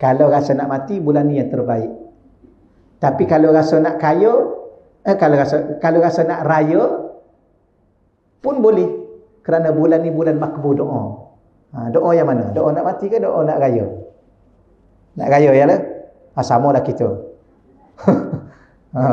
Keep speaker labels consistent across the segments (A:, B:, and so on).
A: Kalau rasa nak mati, bulan ni yang terbaik. Tapi kalau rasa nak kaya, kalau rasa nak raya pun boleh, kerana bulan ni bulan makbul doa. Doa yang mana? Doa nak mati ke doa nak raya? Nak raya ya lah. Sama lah kita.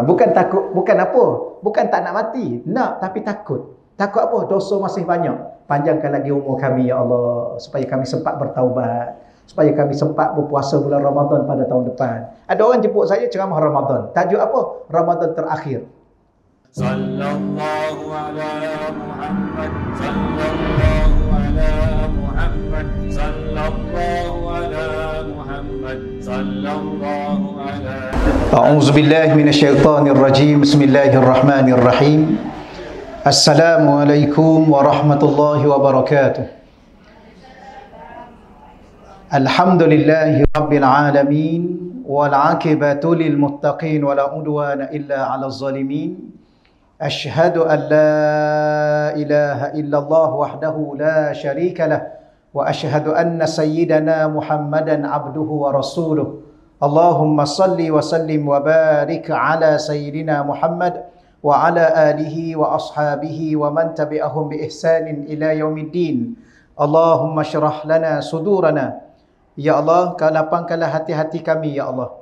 A: Bukan takut, bukan apa? Bukan tak nak mati, nak tapi takut. Takut apa? Dosa masih banyak. Panjangkan lagi umur kami ya Allah, supaya kami sempat bertaubat, supaya kami sempat berpuasa bulan Ramadan pada tahun depan. Ada orang jemput saya ceramah Ramadan. Tajuk apa? Ramadan terakhir.
B: Sallallahu ala Muhammad, sallallahu ala Muhammad, sallallahu ala Muhammad, sallallahu ala.
A: A'udzu billahi minasyaitonir rajim. Bismillahirrahmanirrahim. Assalamualaikum warahmatullahi wabarakatuh. Alhamdulillahi rabbil alamin wal 'aqibatu lil muttaqin wala udwana illa 'alal zalimin. Asyhadu an la ilaha illallah wahdahu la syarika lah wa asyhadu anna sayyidana Muhammadan abduhu wa rasuluh. Allahumma salli wa sallim wa barik ala sayyidina Muhammad wa ala alihi wa ashabihi wa man tabi'ahum bi ihsanin ila yaumiddin. Allahumma syrah lana sudurana. Ya Allah, lapangkanlah hati-hati kami ya Allah.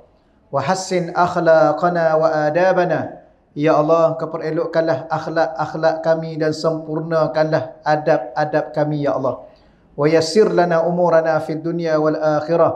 A: Wa hassin akhlaqana wa adabana. Ya Allah, keperelokkanlah akhlak-akhlak kami dan sempurnakanlah adab-adab kami ya Allah. Wa yassir lana umurana fid dunya wal akhirah.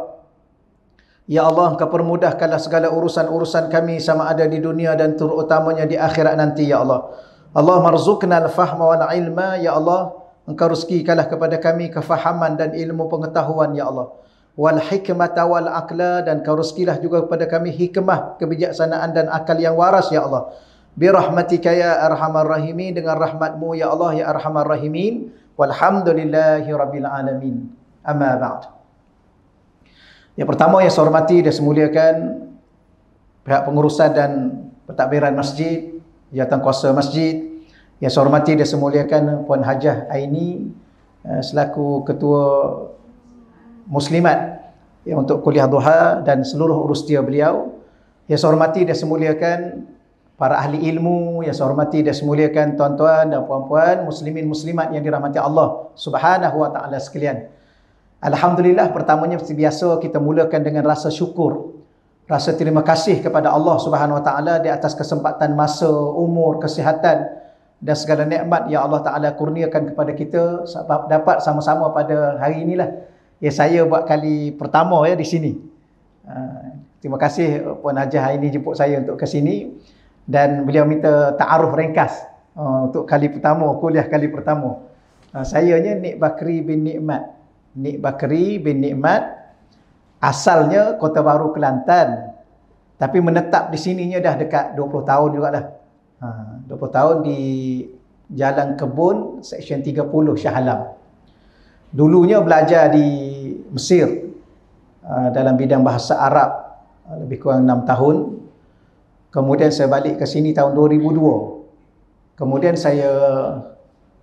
A: Ya Allah, kepermudahkanlah segala urusan-urusan kami sama ada di dunia dan terutamanya di akhirat nanti ya Allah. Allah marzuqna al-fahma wal ilma ya Allah. Engkau rezekikanlah kepada kami kefahaman dan ilmu pengetahuan ya Allah. Wal hikmata wal aqla, dan kau rezekilah juga kepada kami hikmah, kebijaksanaan dan akal yang waras ya Allah. Bi rahmatika ya arhamar rahimin, dengan rahmatmu ya Allah ya arhamar rahimin. Walhamdulillahi rabbil alamin. Amma ba'd. Yang pertama yang saya hormati dan semuliakan pihak pengurusan dan pentadbiran masjid, jawatankuasa masjid. Yang saya hormati dan semuliakan Puan Hajah Aini selaku ketua muslimat untuk kuliah duha dan seluruh urus dia beliau. Yang saya hormati dan semuliakan para ahli ilmu, yang saya hormati dan semuliakan tuan-tuan dan puan-puan muslimin muslimat yang dirahmati Allah Subhanahu wa taala sekalian. Alhamdulillah, pertamanya seperti biasa kita mulakan dengan rasa syukur, rasa terima kasih kepada Allah Subhanahu wa taala di atas kesempatan masa, umur, kesihatan dan segala nikmat yang Allah taala kurniakan kepada kita sebab dapat sama-sama pada hari inilah. Ya, saya buat kali pertama ya di sini. Terima kasih Puan Hajah ini jemput saya untuk ke sini, dan beliau minta ta'aruf ringkas untuk kali pertama, kuliah kali pertama. Sayanya Nik Bakri bin Nikmat. Nik Bakri bin Nikmat, asalnya Kota Baru, Kelantan, tapi menetap di sininya dah dekat 20 tahun juga dah. 20 tahun di Jalan Kebun, Seksyen 30 Shah Alam. Dulunya belajar di Mesir dalam bidang bahasa Arab lebih kurang 6 tahun. Kemudian saya balik ke sini tahun 2002. Kemudian saya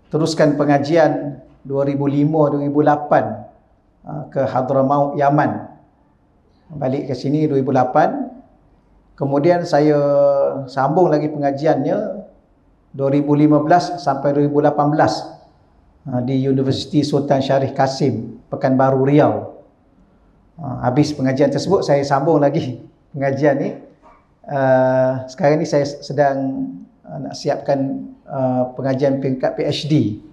A: teruskan pengajian 2005-2008 ke Hadramaut, Yaman. Balik ke sini 2008. Kemudian saya sambung lagi pengajiannya 2015 sampai 2018 di Universiti Sultan Syarif Kasim, Pekanbaru, Riau. Habis pengajian tersebut saya sambung lagi pengajian ni. Sekarang ni saya sedang nak siapkan pengajian peringkat PhD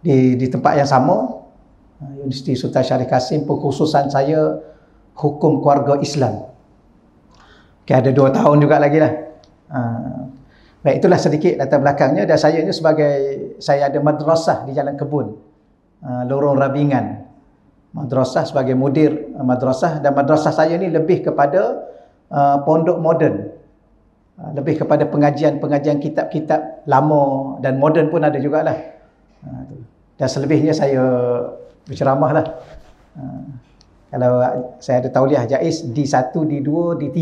A: di tempat yang sama, Universiti Sultan Syarif Kasim. Pengkhususan saya hukum keluarga Islam. Okay, ada 2 tahun juga lagi lah. Baik, itulah sedikit latar belakangnya. Dan saya ni saya ada madrasah di Jalan Kebun, Lorong Rabingan. Madrasah sebagai mudir madrasah, dan madrasah saya ni lebih kepada pondok moden. Lebih kepada pengajian kitab-kitab lama dan moden pun ada jugalah. Dan selebihnya saya berceramah lah. Kalau saya ada tauliah jaiz D1, D2, D3.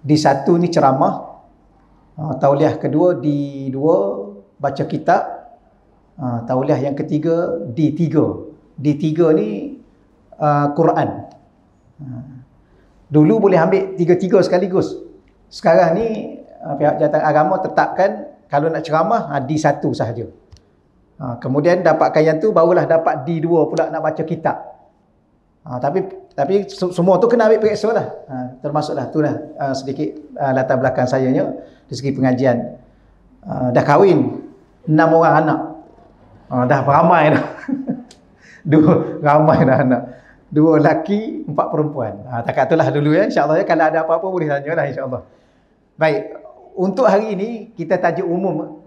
A: D1 ni ceramah, tauliah kedua D2 baca kitab, tauliah yang ketiga D3. D3 ni Quran. Dulu boleh ambil 3 sekaligus. Sekarang ni pihak jabatan agama tetapkan kalau nak ceramah D1 sahaja. Kemudian dapatkan yang tu barulah dapat D2 pula nak baca kitab. Tapi semua tu kena ambil periksa lah. Termasuklah tu lah sedikit latar belakang saya nya dari segi pengajian. Dah kahwin 6 orang anak. Dah beramai dah. Ramai dah anak. 2 lelaki, 4 perempuan. Takat itulah dulu ya. InsyaAllah ya. Kalau ada apa-apa boleh tanya lah insyaAllah. Baik. Untuk hari ini kita tajuk umum.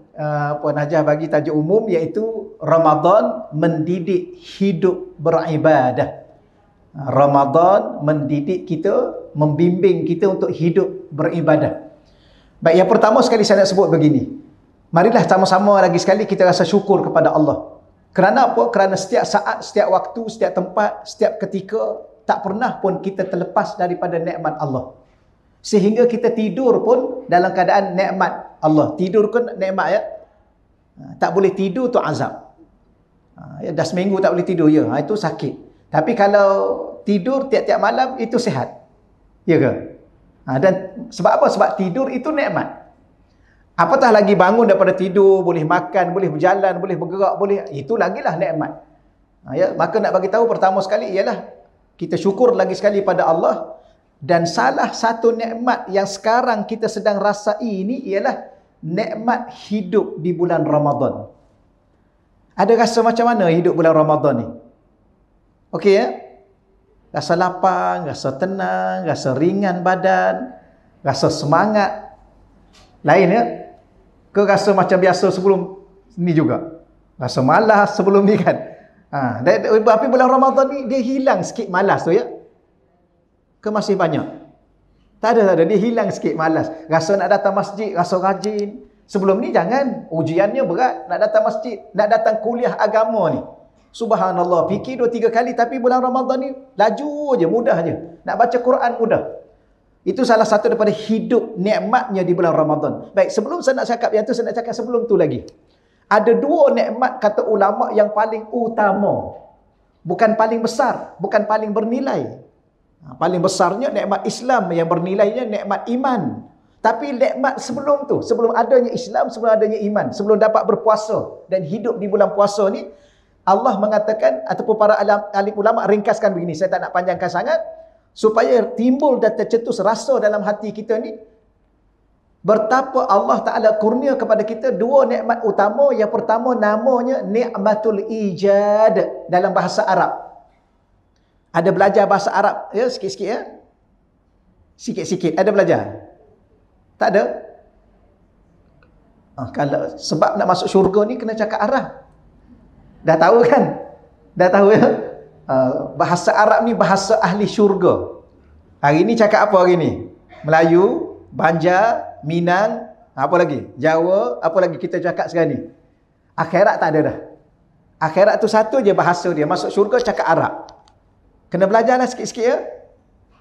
A: Puan Hajah bagi tajuk umum iaitu Ramadan mendidik hidup beribadah. Ramadan mendidik kita, membimbing kita untuk hidup beribadah. Baik, yang pertama sekali saya nak sebut begini. Marilah sama-sama lagi sekali kita rasa syukur kepada Allah. Kerana apa? Kerana setiap saat, setiap waktu, setiap tempat, setiap ketika tak pernah pun kita terlepas daripada nikmat Allah. Sehingga kita tidur pun dalam keadaan nikmat Allah. Tidur pun nikmat ya. Tak boleh tidur tu azab. Dah seminggu tak boleh tidur ya. Itu sakit. Tapi kalau tidur tiap-tiap malam itu sihat. Ya ke? Dan sebab apa? Sebab tidur itu nikmat. Apatah lagi bangun daripada tidur, boleh makan, boleh berjalan, boleh bergerak, boleh, itu lagilah nikmat. Ya, maka nak bagi tahu pertama sekali ialah kita syukur lagi sekali pada Allah, dan salah satu nikmat yang sekarang kita sedang rasai ini ialah nikmat hidup di bulan Ramadan. Ada rasa macam mana hidup bulan Ramadan ni? Okey ya? Rasa lapang, rasa tenang, rasa ringan badan, rasa semangat. Lain ya? Ke rasa macam biasa sebelum ni juga? Rasa malas sebelum ni kan? Tapi bulan Ramadan ni dia hilang sikit malas tu ya? Ke masih banyak? Tak ada. Dia hilang sikit malas. Rasa nak datang masjid, rasa rajin. Sebelum ni jangan. Ujiannya berat. Nak datang masjid, nak datang kuliah agama ni. Subhanallah. Fikir 2-3 kali. Tapi bulan Ramadan ni laju je, mudah je. Nak baca Quran mudah. Itu salah satu daripada hidup nikmatnya di bulan Ramadan. Baik, sebelum saya nak cakap yang tu, saya nak cakap sebelum tu lagi. Ada 2 nikmat kata ulama yang paling utama. Bukan paling besar, bukan paling bernilai. Paling besarnya nikmat Islam, yang bernilainya nikmat iman. Tapi nikmat sebelum tu, sebelum adanya Islam, sebelum adanya iman, sebelum dapat berpuasa dan hidup di bulan puasa ni, Allah mengatakan, ataupun para alim ulama ringkaskan begini, saya tak nak panjangkan sangat, supaya timbul dan tercetus rasa dalam hati kita ni, betapa Allah Ta'ala kurnia kepada kita 2 nikmat utama. Yang pertama namanya ni'matul ijad dalam bahasa Arab. Ada belajar bahasa Arab ya, sikit-sikit ya? Sikit-sikit ada belajar? Tak ada? Kalau sebab nak masuk syurga ni kena cakap Arab. Dah tahu kan? Dah tahu ya? Bahasa Arab ni bahasa ahli syurga. Hari ni cakap apa hari ni? Melayu, Banjar, Minang, apa lagi? Jawa, apa lagi kita cakap sekarang ni? Akhirat tak ada dah. Akhirat tu satu je bahasa dia. Masuk syurga cakap Arab. Kena belajarlah sikit-sikit ya.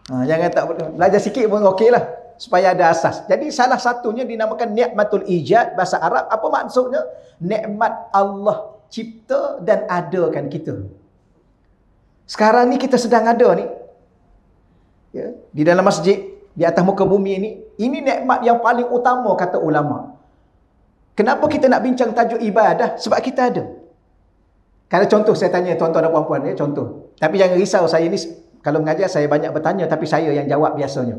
A: Jangan tak belajar sikit pun okey lah. Supaya ada asas. Jadi salah satunya dinamakan ni'matul ijad bahasa Arab. Apa maksudnya? Nikmat Allah cipta dan adakan kita. Sekarang ni kita sedang ada ni. Ya, di dalam masjid, di atas muka bumi ini nikmat yang paling utama kata ulama. Kenapa kita nak bincang tajuk ibadah? Sebab kita ada. Kalau contoh saya tanya tuan-tuan dan puan-puan ya, contoh. Tapi jangan risau, saya ni kalau mengajar saya banyak bertanya tapi saya yang jawab biasanya.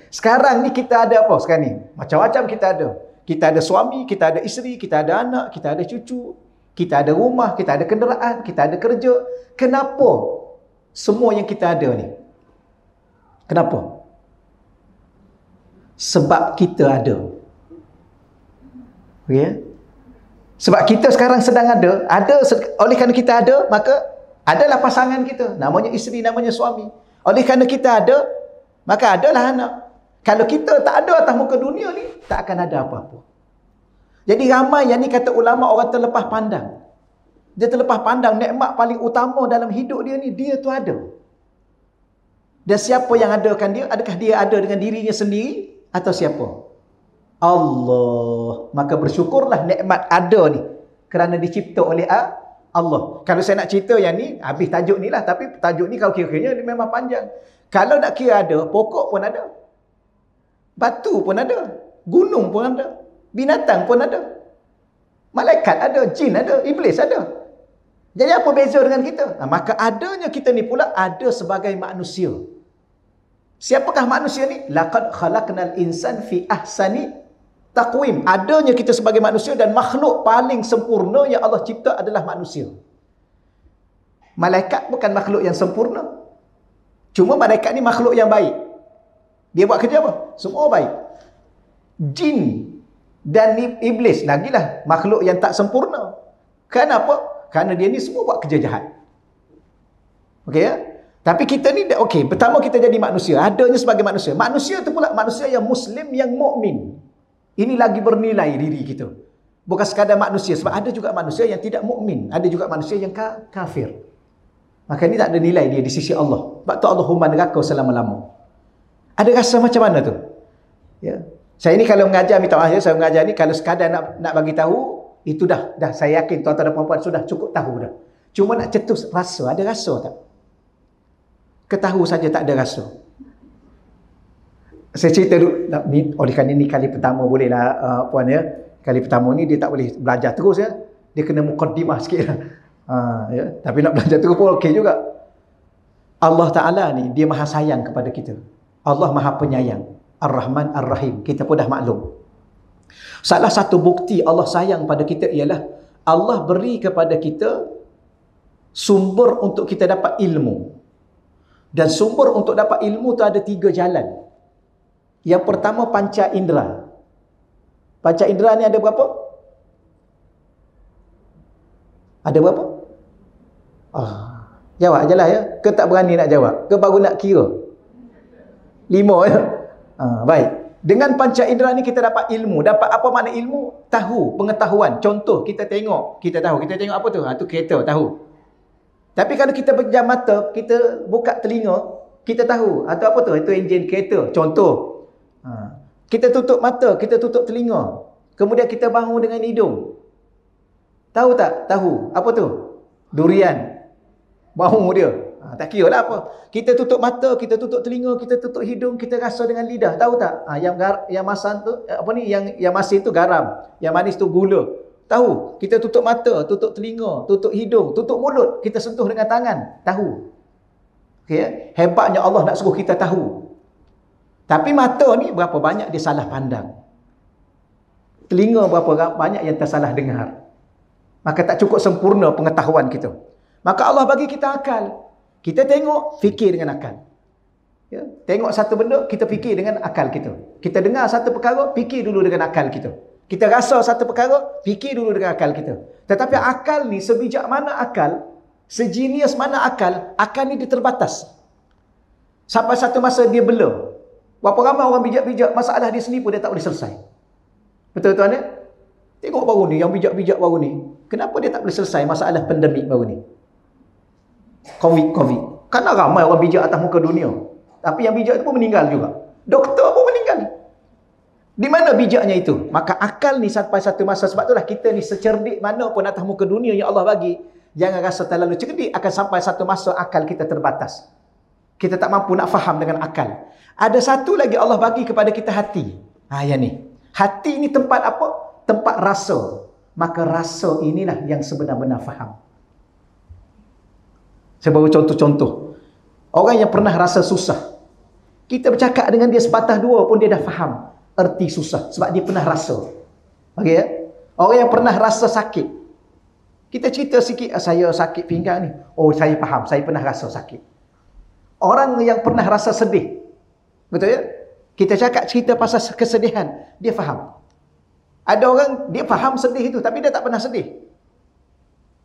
A: Sekarang ni kita ada apa sekarang ni? Macam-macam kita ada. Kita ada suami, kita ada isteri, kita ada anak, kita ada cucu, kita ada rumah, kita ada kenderaan, kita ada kerja. Kenapa semua yang kita ada ni? Kenapa? Sebab kita ada. Ya? Sebab kita sekarang sedang ada oleh kerana kita ada, maka adalah pasangan kita, namanya isteri, namanya suami. Oleh kerana kita ada, maka adalah anak. Kalau kita tak ada atas muka dunia ni, tak akan ada apa-apa. Jadi ramai yang ni kata ulama orang terlepas pandang. Dia terlepas pandang nikmat paling utama dalam hidup dia ni, dia tu ada. Dan siapa yang adakan dia? Adakah dia ada dengan dirinya sendiri atau siapa? Allah. Maka bersyukurlah nikmat ada ni kerana dicipta oleh Allah. Kalau saya nak cerita yang ni, habis tajuk ni lah. Tapi tajuk ni kalau kira-kiranya dia memang panjang. Kalau nak kira ada, pokok pun ada. Batu pun ada. Gunung pun ada. Binatang pun ada. Malaikat ada, jin ada, iblis ada. Jadi apa beza dengan kita? Maka adanya kita ni pula ada sebagai manusia. Siapakah manusia ni? Laqad khalaqnal insan fi ahsani taqwim. Adanya kita sebagai manusia dan makhluk paling sempurna yang Allah cipta adalah manusia. Malaikat bukan makhluk yang sempurna. Cuma malaikat ni makhluk yang baik. Dia buat kerja apa? Semua baik. Jin dan iblis lagilah makhluk yang tak sempurna. Kenapa? Kerana dia ni semua buat kerja jahat. Okey ya? Tapi kita ni okey, pertama kita jadi manusia, adanya sebagai manusia. Manusia tu pula manusia yang muslim, yang mukmin. Ini lagi bernilai diri kita. Bukan sekadar manusia, sebab ada juga manusia yang tidak mukmin, ada juga manusia yang kafir. Maka ini tak ada nilai dia di sisi Allah. Sebab tu Allah human neraka selama-lama. Ada rasa macam mana tu? Ya. Saya ni kalau mengajar, minta maaf ya, saya mengajar ni kalau sekadar nak bagi tahu, itu dah saya yakin tuan-tuan dan puan-puan sudah cukup tahu dah. Cuma nak cetus rasa, ada rasa tak? Ketahu saja tak ada rasa. Saya cerita dulu, oleh kerana ni kali pertama bolehlah puan ya. Kali pertama ni dia tak boleh belajar terus ya. Dia kena mukaddimah sikit lah. Ya. Tapi nak belajar terus pun okey juga. Allah Ta'ala ni dia maha sayang kepada kita. Allah maha penyayang. Ar-Rahman Ar-Rahim. Kita pun dah maklum. Salah satu bukti Allah sayang pada kita ialah Allah beri kepada kita sumber untuk kita dapat ilmu. Dan sumber untuk dapat ilmu tu ada 3 jalan. Yang pertama panca indera. Panca indera ni ada berapa? Ada berapa? Jawab je lah ya. Ke tak berani nak jawab? Ke baru nak kira? 5 ya? Baik. Dengan panca indera ni kita dapat ilmu. Dapat apa makna ilmu? Tahu, pengetahuan. Contoh, kita tengok. Kita tahu. Kita tengok apa tu? Tu kereta, tahu. Tapi kalau kita pejam mata, kita buka telinga, kita tahu. Atau apa tu? Itu enjin kereta. Contoh. Kita tutup mata, kita tutup telinga. Kemudian kita bangun dengan hidung. Tahu tak? Tahu. Apa tu? Durian. Bau dia. Tak kira lah apa. Kita tutup mata, kita tutup telinga, kita tutup hidung, kita rasa dengan lidah. Tahu tak? Yang masan tu, apa ni? Yang masin tu garam. Yang manis tu gula. Tahu. Kita tutup mata, tutup telinga, tutup hidung, tutup mulut. Kita sentuh dengan tangan. Tahu. Okay? Hebatnya Allah nak suruh kita tahu. Tapi mata ni berapa banyak dia salah pandang. Telinga berapa banyak yang tersalah dengar. Maka tak cukup sempurna pengetahuan kita. Maka Allah bagi kita akal. Kita tengok, fikir dengan akal. Ya? Tengok satu benda, kita fikir dengan akal kita. Kita dengar satu perkara, fikir dulu dengan akal kita. Kita rasa satu perkara, fikir dulu dengan akal kita. Tetapi akal ni, sebijak mana akal, sejenius mana akal ni dia terbatas. Sampai satu masa dia bela. Berapa ramai orang bijak-bijak, masalah dia sendiri pun dia tak boleh selesai. Betul tuan ya? Tengok baru ni, yang bijak-bijak baru ni. Kenapa dia tak boleh selesai masalah pandemik baru ni? Covid. Karena ramai orang bijak atas muka dunia. Tapi yang bijak itu pun meninggal juga. Doktor pun meninggal. Di mana bijaknya itu? Maka akal ni sampai satu masa, sebab itulah kita ni secerdik mana pun atas muka dunia yang Allah bagi, jangan rasa terlalu cerdik, akan sampai satu masa akal kita terbatas. Kita tak mampu nak faham dengan akal. Ada satu lagi Allah bagi kepada kita hati. Yang ni. Hati ni tempat apa? Tempat rasa. Maka rasa inilah yang sebenar-benar faham. Saya baru contoh-contoh. Orang yang pernah rasa susah. Kita bercakap dengan dia sepatah dua pun dia dah faham erti susah. Sebab dia pernah rasa. Okey ya? Orang yang pernah rasa sakit. Kita cerita sikit, saya sakit pinggang ni. Oh, saya faham. Saya pernah rasa sakit. Orang yang pernah rasa sedih. Betul ya? Kita cakap cerita pasal kesedihan. Dia faham. Ada orang, dia faham sedih itu. Tapi dia tak pernah sedih.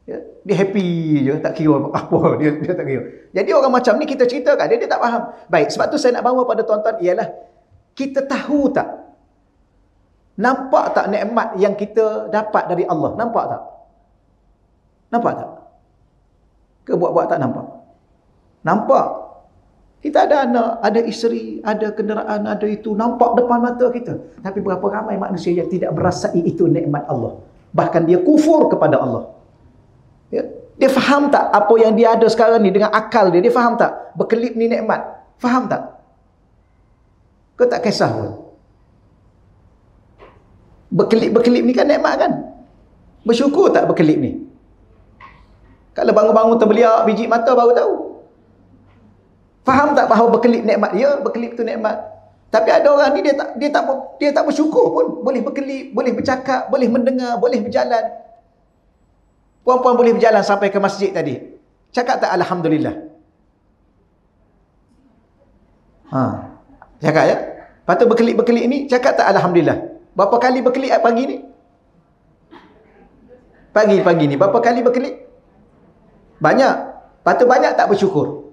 A: Ya, dia happy je, tak kira apa, dia tak kira. Jadi orang macam ni kita cerita kat dia tak faham. Baik, sebab tu saya nak bawa pada tuan-tuan ialah kita tahu tak? Nampak tak nikmat yang kita dapat dari Allah? Nampak tak? Nampak tak? Ke buat-buat tak nampak? Nampak. Kita ada anak, ada isteri, ada kenderaan, ada itu, nampak depan mata kita. Tapi berapa ramai manusia yang tidak merasai itu nikmat Allah. Bahkan dia kufur kepada Allah. Ya. Dia faham tak apa yang dia ada sekarang ni dengan akal dia? Dia faham tak? Berkelip ni nikmat. Faham tak? Kau tak kisah pun. Berkelip-berkelip ni kan nikmat kan? Bersyukur tak berkelip ni? Kalau bangun-bangun terbeliak biji mata baru tahu. Faham tak bahawa berkelip nikmat? Ya, berkelip tu nikmat. Tapi ada orang ni dia tak bersyukur pun. Boleh berkelip, boleh bercakap, boleh mendengar, boleh berjalan. Puan-puan boleh berjalan sampai ke masjid tadi. Cakap tak alhamdulillah? Cakap ya? Lepas tu berkelip-berkelip ni, cakap tak alhamdulillah? Berapa kali berkelip pagi ni? Pagi ni, berapa kali berkelip? Banyak. Lepas tu banyak tak bersyukur?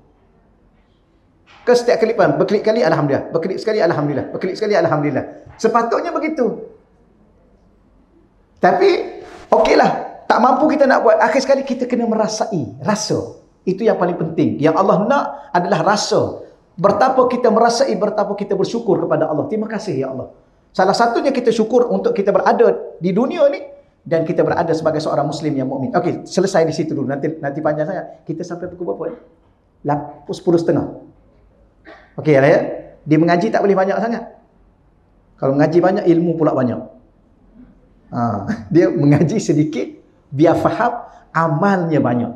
A: Ke setiap kelipan, berkelip kali alhamdulillah, berkelip sekali alhamdulillah, berkelip sekali alhamdulillah. Sepatutnya begitu. Tapi, okeylah. Tak mampu kita nak buat. Akhir sekali kita kena merasai. Rasa. Itu yang paling penting. Yang Allah nak adalah rasa. Betapa kita merasai, betapa kita bersyukur kepada Allah. Terima kasih ya Allah. Salah satunya kita syukur untuk kita berada di dunia ni. Dan kita berada sebagai seorang Muslim yang mukmin. Okey, selesai di situ dulu. Nanti panjang sangat. Kita sampai pukul berapa? 10:30. Okey lah ya. Dia mengaji tak boleh banyak sangat. Kalau mengaji banyak, ilmu pula banyak. Dia mengaji sedikit, biar faham, amalnya banyak.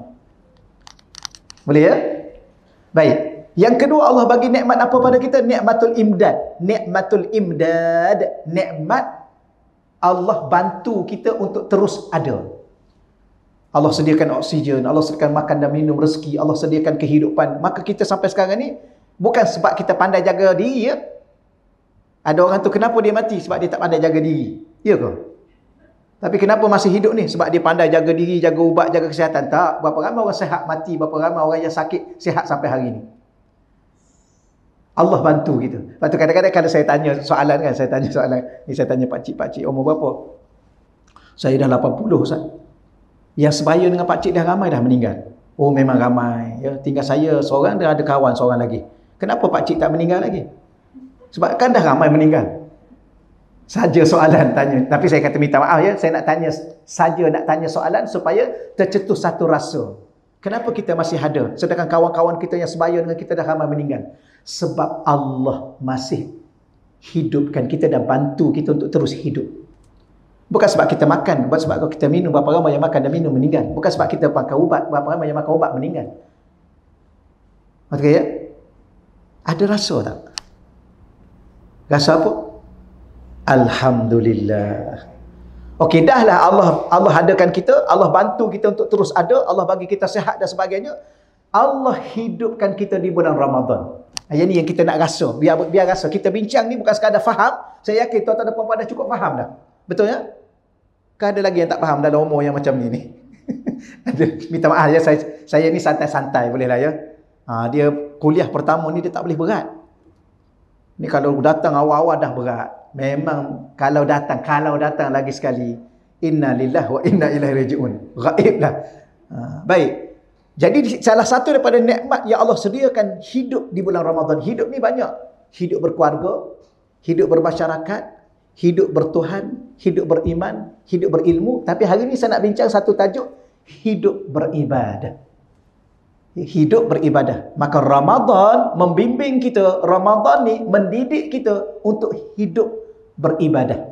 A: Boleh ya? Baik. Yang kedua, Allah bagi nikmat apa pada kita? Nikmatul imdad. Nikmatul imdad. Nikmat Allah bantu kita untuk terus ada. Allah sediakan oksigen, Allah sediakan makan dan minum, rezeki, Allah sediakan kehidupan. Maka kita sampai sekarang ni, bukan sebab kita pandai jaga diri ya. Ada orang tu kenapa dia mati? Sebab dia tak pandai jaga diri. Ya ke? Tapi kenapa masih hidup ni? Sebab dia pandai jaga diri, jaga ubat, jaga kesihatan. Tak. Berapa ramai orang sihat mati, berapa ramai orang yang sakit sihat sampai hari ni. Allah bantu kita. Lepas tu kadang-kadang kalau saya tanya soalan kan, saya tanya pakcik umur berapa? Saya dah 80 Ustaz. Yang sebaya dengan pakcik dah ramai dah meninggal. Oh memang ramai. Ya, tinggal saya seorang dan ada kawan seorang lagi. Kenapa pakcik tak meninggal lagi? Sebab kan dah ramai meninggal. Saja soalan tanya. Tapi saya kata minta maaf ya, saya nak tanya soalan supaya tercetus satu rasa. Kenapa kita masih ada sedangkan kawan-kawan kita yang sebaya dengan kita dah ramai meninggal? Sebab Allah masih hidupkan kita dan bantu kita untuk terus hidup. Bukan sebab kita makan, bukan sebab kita minum, berapa ramai yang makan dan minum meninggal. Bukan sebab kita pakai ubat, berapa ramai yang makan ubat meninggal. Okey ya? Ada rasa tak? Rasa apa? Alhamdulillah. Okey, dah lah Allah adakan kita, Allah bantu kita untuk terus ada, Allah bagi kita sihat dan sebagainya. Allah hidupkan kita di bulan Ramadan. Yang ni yang kita nak rasa, biar rasa. Kita bincang ni bukan sekadar faham. Saya yakin tuan-tuan dan puan-puan dah cukup faham dah. Betul ya? Kan ada lagi yang tak faham dalam umur yang macam ni. Minta maaf ya, saya ni santai-santai boleh lah ya. Dia kuliah pertama ni dia tak boleh berat. Ni kalau datang awal-awal dah berat. Memang kalau datang lagi sekali, inna lillahi wa inna ilaihi raji'un. Gaib lah. Baik. Jadi salah satu daripada nikmat yang Allah sediakan hidup di bulan Ramadan. Hidup ni banyak. Hidup berkeluarga, hidup bermasyarakat, hidup bertuhan, hidup beriman, hidup berilmu. Tapi hari ni saya nak bincang satu tajuk, hidup beribadah. Hidup beribadah. Maka Ramadan membimbing kita, Ramadan ni mendidik kita untuk hidup beribadah.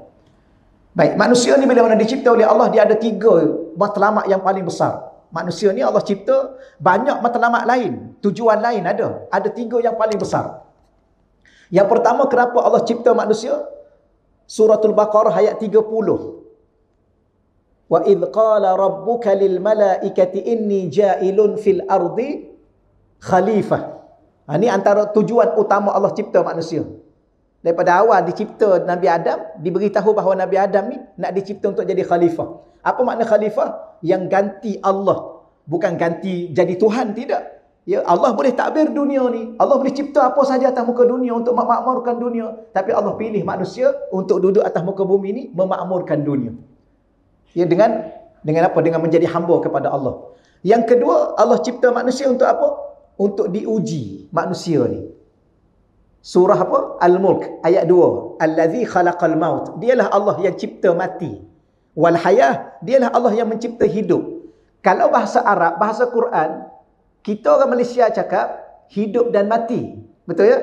A: Baik, manusia ni bila mana dicipta oleh Allah, dia ada 3 matlamat yang paling besar. Manusia ni Allah cipta banyak matlamat lain, tujuan lain ada. Ada 3 yang paling besar. Yang pertama, kenapa Allah cipta manusia? Suratul Baqarah ayat 30. Wa idh qala rabbuka lil malaikati inni ja'ilun fil ardi khalifah. Ini antara tujuan utama Allah cipta manusia. Daripada awal dicipta Nabi Adam, diberitahu bahawa Nabi Adam ni nak dicipta untuk jadi khalifah. Apa makna khalifah? Yang ganti Allah. Bukan ganti jadi Tuhan, tidak. Ya, Allah boleh takbir dunia ni. Allah boleh cipta apa saja atas muka dunia untuk memakmurkan dunia. Tapi Allah pilih manusia untuk duduk atas muka bumi ni memakmurkan dunia. Ya, dengan apa? Dengan menjadi hamba kepada Allah. Yang kedua, Allah cipta manusia untuk apa? Untuk diuji manusia ni. Surah apa? Al-Mulk ayat 2. Allazi khalaqal maut. Dialah Allah yang cipta mati. Wal hayah, dialah Allah yang mencipta hidup. Kalau bahasa Arab, bahasa Quran, kita orang Malaysia cakap hidup dan mati. Betul ya?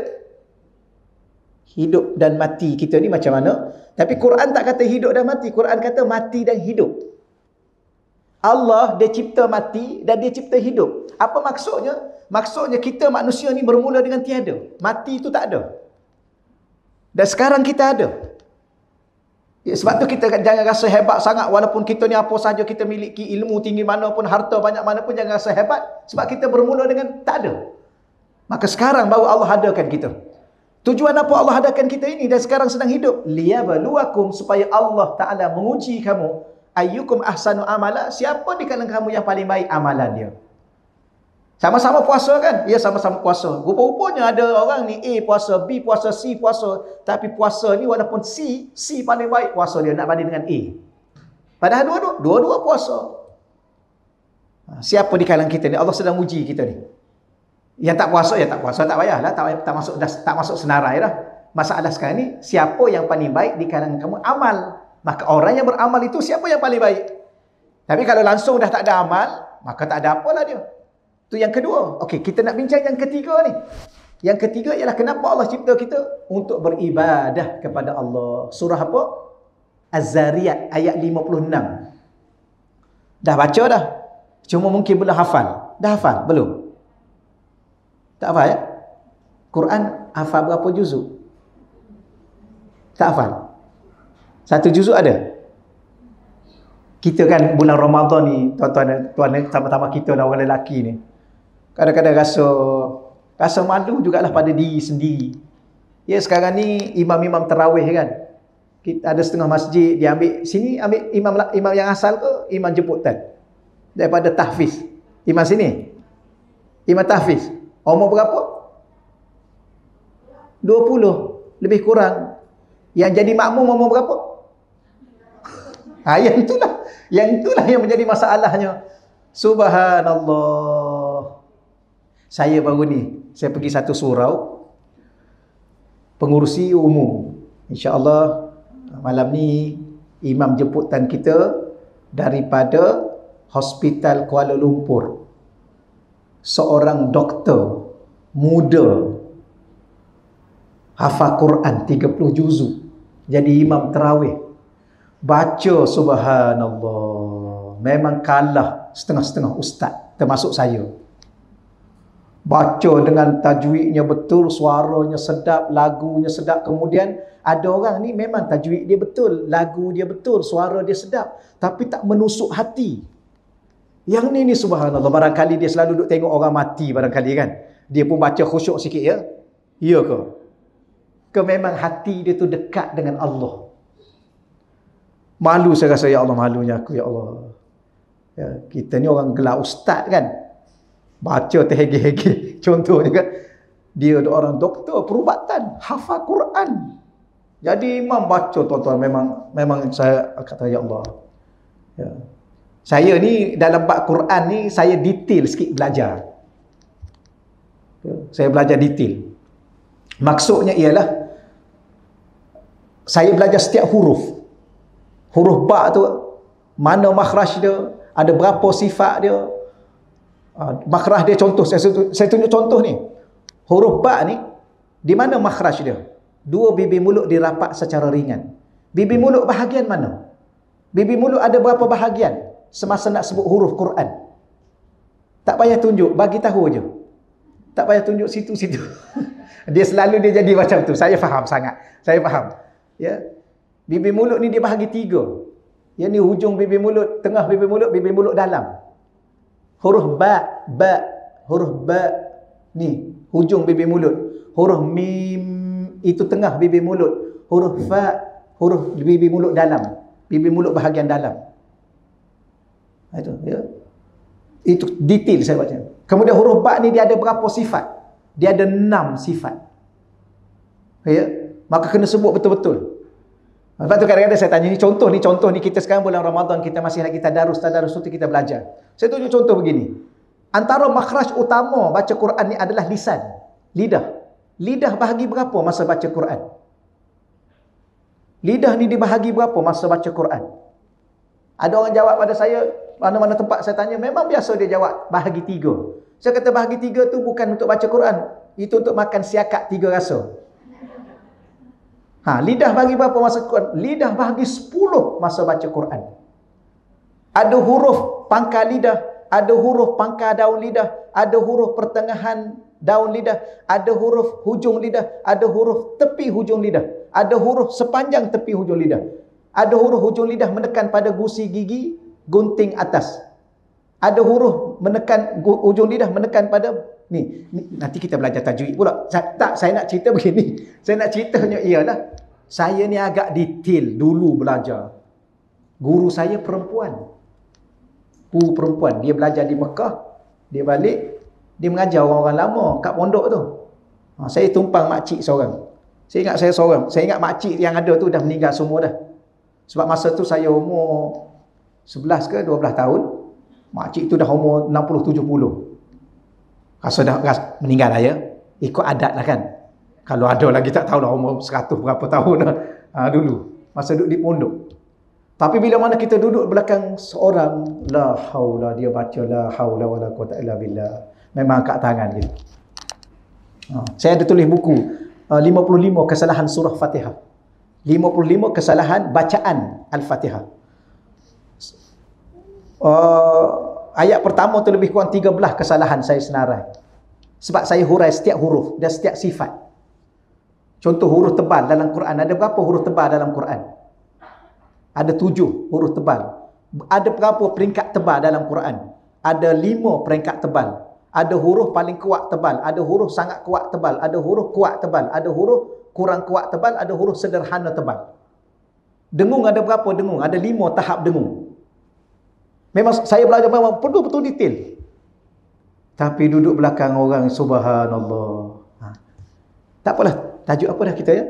A: Hidup dan mati kita ni macam mana? Tapi Quran tak kata hidup dan mati. Quran kata mati dan hidup. Allah, dia cipta mati dan dia cipta hidup. Apa maksudnya? Maksudnya kita manusia ni bermula dengan tiada. Mati itu tak ada. Dan sekarang kita ada. Ya, sebab tu kita jangan rasa hebat sangat walaupun kita ni apa saja kita miliki, ilmu tinggi mana pun, harta banyak mana pun, jangan rasa hebat sebab kita bermula dengan tak ada. Maka sekarang baru Allah adakan kita. Tujuan apa Allah adakan kita ini dan sekarang sedang hidup? Liyabluwakum, supaya Allah Ta'ala menguji kamu. Ayyukum ahsanu amala, siapa di kalangan kamu yang paling baik amalan dia. Sama-sama puasa kan? Ya, sama-sama puasa. Rupa-rupanya ada orang ni A puasa, B puasa, C puasa. Tapi puasa ni walaupun C paling baik puasa dia nak banding dengan A. Padahal dua-dua puasa. Siapa di kalangan kita ni? Allah sedang uji kita ni. Yang tak puasa, ya tak puasa, tak payahlah. Tak masuk senarai dah. Masalah sekarang ni, siapa yang paling baik di kalangan kamu amal. Maka orang yang beramal itu siapa yang paling baik? Tapi kalau langsung dah tak ada amal, maka tak ada apalah dia. Itu yang kedua. Okey, kita nak bincang yang ketiga ni. Yang ketiga ialah kenapa Allah cipta kita? Untuk beribadah kepada Allah. Surah apa? Az-Zariyat ayat 56. Dah baca dah? Cuma mungkin belum hafal. Dah hafal? Belum? Tak hafal ya? Quran hafal berapa juzuk? Tak hafal? Satu juzuk ada? Kita kan bulan Ramadan ni, tuan-tuan sama-sama kita dan orang lelaki ni, kadang-kadang rasa malu jugalah pada diri sendiri. Ya, sekarang ni imam-imam tarawih kan, kita ada setengah masjid dia ambil sini, ambil imam yang asal ke imam jemputan daripada tahfiz. Imam sini imam tahfiz umur berapa? 20 lebih kurang. Yang jadi makmum umur berapa? Yang itulah yang menjadi masalahnya. Subhanallah. Saya pergi satu surau, pengurusi umum. InsyaAllah malam ni imam jemputan kita daripada Hospital Kuala Lumpur. Seorang doktor muda, hafal Quran 30 juzuk, jadi imam tarawih. Baca subhanallah, memang kalah setengah-setengah ustaz, termasuk saya. Baca dengan tajwidnya betul, suaranya sedap, lagunya sedap. Kemudian ada orang ni memang tajwid dia betul, lagu dia betul, suara dia sedap, tapi tak menusuk hati. Yang ni subhanallah, barangkali dia selalu duduk tengok orang mati barangkali kan. Dia pun baca khusyuk sikit ya. Ya ke? Ke memang hati dia tu dekat dengan Allah. Malu saya rasa, ya Allah, malunya aku, ya Allah. Ya, kita ni orang gelar ustaz kan. Baca terhege-hege. Contohnya kan, dia ada orang doktor perubatan, hafal Quran. Jadi imam baca, tuan-tuan, memang saya kata, ya Allah. Ya. Saya ni dalam bab Quran ni saya detail sikit belajar. Ya, saya belajar detail. Maksudnya ialah saya belajar setiap huruf. Huruf ba tu mana makhraj dia, ada berapa sifat dia. Makhraj dia, contoh saya tunjuk contoh ni. Huruf ba ni di mana makhraj dia? Dua bibir mulut dirapat secara ringan. Bibir mulut bahagian mana? Bibir mulut ada berapa bahagian semasa nak sebut huruf Quran? Tak payah tunjuk, bagi tahu je. Tak payah tunjuk situ-situ. Dia selalu dia jadi macam tu. Saya faham sangat. Saya faham. Ya. Bibir mulut ni dia bahagi 3. Yang ni hujung bibir mulut, tengah bibir mulut dalam. Huruf ba, huruf ba ni hujung bibir mulut. Huruf mim itu tengah bibir mulut. Huruf fa, huruf bibir mulut dalam. Bibir mulut bahagian dalam. Itu ya. Itu detail saya baca. Kemudian huruf ba ni dia ada berapa sifat? Dia ada 6 sifat. Ya. Maka kena sebut betul-betul. Lepas tu kadang-kadang saya tanya, contoh ni kita sekarang bulan Ramadan, kita masih lagi tadarus tu kita belajar. Saya tunjuk contoh begini. Antara makhraj utama baca Quran ni adalah lisan, lidah. Lidah bahagi berapa masa baca Quran? Lidah ni dibahagi berapa masa baca Quran? Ada orang jawab pada saya, mana-mana tempat saya tanya, memang biasa dia jawab bahagi 3. Saya kata bahagi 3 tu bukan untuk baca Quran, itu untuk makan siakat 3 rasa. Lidah bagi berapa masa Quran? Lidah bagi 10 masa baca Quran. Ada huruf pangkal lidah, ada huruf pangkal daun lidah, ada huruf pertengahan daun lidah, ada huruf hujung lidah, ada huruf tepi hujung lidah, ada huruf sepanjang tepi hujung lidah, ada huruf hujung lidah menekan pada gusi gigi gunting atas, ada huruf menekan hujung lidah menekan pada ni nanti kita belajar tajwid pula. Saya nak cerita begini. Saya nak ceritanya ialah, saya ni agak detail dulu belajar. Guru saya perempuan. Guru perempuan. Dia belajar di Mekah. Dia balik. Dia mengajar orang-orang lama kat pondok tu. Saya tumpang makcik seorang. Saya ingat saya seorang. Saya ingat makcik yang ada tu dah meninggal semua dah. Sebab masa tu saya umur 11 ke 12 tahun. Makcik tu dah umur 60-70. Rasa dah meninggal lah ya. Ikut adat lah kan. Kalau ada lagi tak tahulah umur 100 berapa tahun lah. Dulu. Masa duduk di pondok. Tapi bila mana kita duduk belakang seorang, la haula, dia baca la haula wala quwata illa billah. Memang angkat tangan gitu. Saya ada tulis buku 55 kesalahan surah Fatihah. 55 kesalahan bacaan Al-Fatihah. Ayat pertama tu lebih kurang 13 kesalahan saya senarai. Sebab saya hurai setiap huruf dan setiap sifat. Contoh huruf tebal dalam Quran. Ada berapa huruf tebal dalam Quran? Ada 7 huruf tebal. Ada berapa peringkat tebal dalam Quran? Ada 5 peringkat tebal. Ada huruf paling kuat tebal. Ada huruf sangat kuat tebal. Ada huruf kuat tebal. Ada huruf kurang kuat tebal. Ada huruf sederhana tebal. Dengung ada berapa dengung? Ada 5 tahap dengung. Memang saya belajar memang betul-betul detail. Tapi duduk belakang orang, subhanallah. Tak apalah, tajuk apa dah kita ya?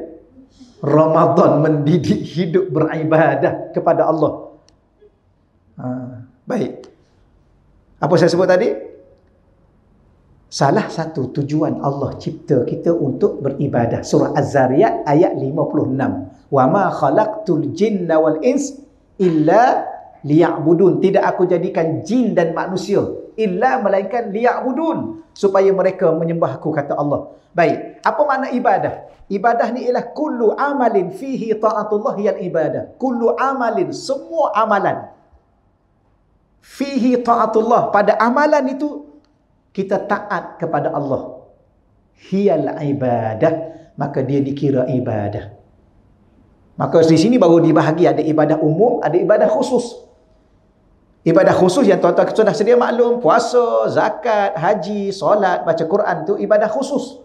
A: Ramadan mendidik hidup beribadah kepada Allah. Baik. Apa saya sebut tadi? Salah satu tujuan Allah cipta kita untuk beribadah. Surah Az-Zariyat ayat 56. Wa ma khalaqtul jinna wal ins illa liya'budun. Tidak aku jadikan jin dan manusia illa melainkan liya'budun, supaya mereka menyembah aku, kata Allah. Baik, apa makna ibadah? Ibadah ni ialah kullu amalin fihi ta'atullah hiyal ibadah. Kullu amalin, semua amalan fihi ta'atullah, pada amalan itu kita taat kepada Allah, hiyal ibadah, maka dia dikira ibadah. Maka di sini baru dibahagi ada ibadah umum, ada ibadah khusus. Ibadah khusus yang tuan-tuan sudah sedia maklum, puasa, zakat, haji, solat, baca Quran, tu ibadah khusus.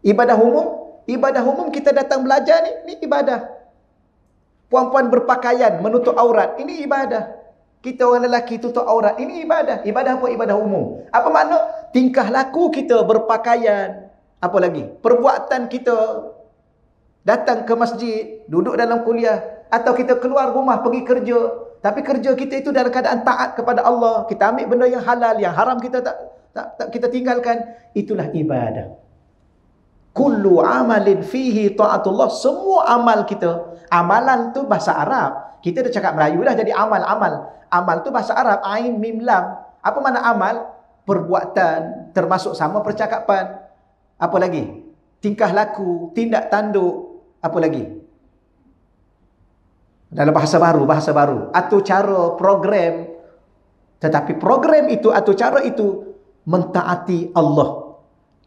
A: Ibadah umum kita datang belajar ni ibadah. Puan-puan berpakaian menutup aurat, ini ibadah. Kita orang lelaki tutup aurat, ini ibadah. Ibadah apa? Ibadah umum. Apa makna? Tingkah laku kita berpakaian. Apa lagi? Perbuatan kita datang ke masjid, duduk dalam kuliah, atau kita keluar rumah pergi kerja. Tapi kerja kita itu dalam keadaan taat kepada Allah. Kita ambil benda yang halal, yang haram kita tak kita tinggalkan. Itulah ibadah. Kullu amalin fihi ta'atullah. Semua amal kita. Amalan tu bahasa Arab. Kita dah cakap Melayu dah jadi amal. Amal tu bahasa Arab. Ain, mim, lam. Apa makna amal? Perbuatan. Termasuk sama percakapan. Apa lagi? Tingkah laku. Tindak tanduk. Apa lagi? Dalam bahasa baru, atau cara, program. Tetapi program itu atau cara itu mentaati Allah.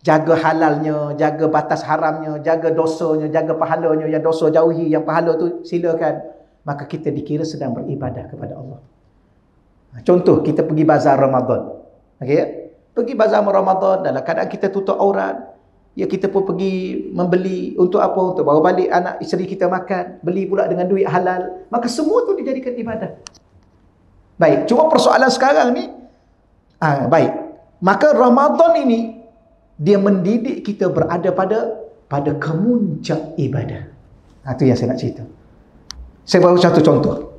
A: Jaga halalnya, jaga batas haramnya, jaga dosanya, jaga pahalanya. Yang dosa jauhi, yang pahala tu silakan. Maka kita dikira sedang beribadah kepada Allah. Contoh, kita pergi bazar Ramadan. Okey ya? Pergi bazar Ramadan dalam keadaan kita tutup aurat. Ya, kita pun pergi membeli untuk apa? Untuk bawa balik anak isteri kita makan. Beli pula dengan duit halal. Maka semua tu dijadikan ibadah. Baik, cuma persoalan sekarang ni, baik. Maka Ramadan ini, dia mendidik kita berada pada kemuncak ibadah. Itu yang saya nak cerita. Saya bawa satu contoh.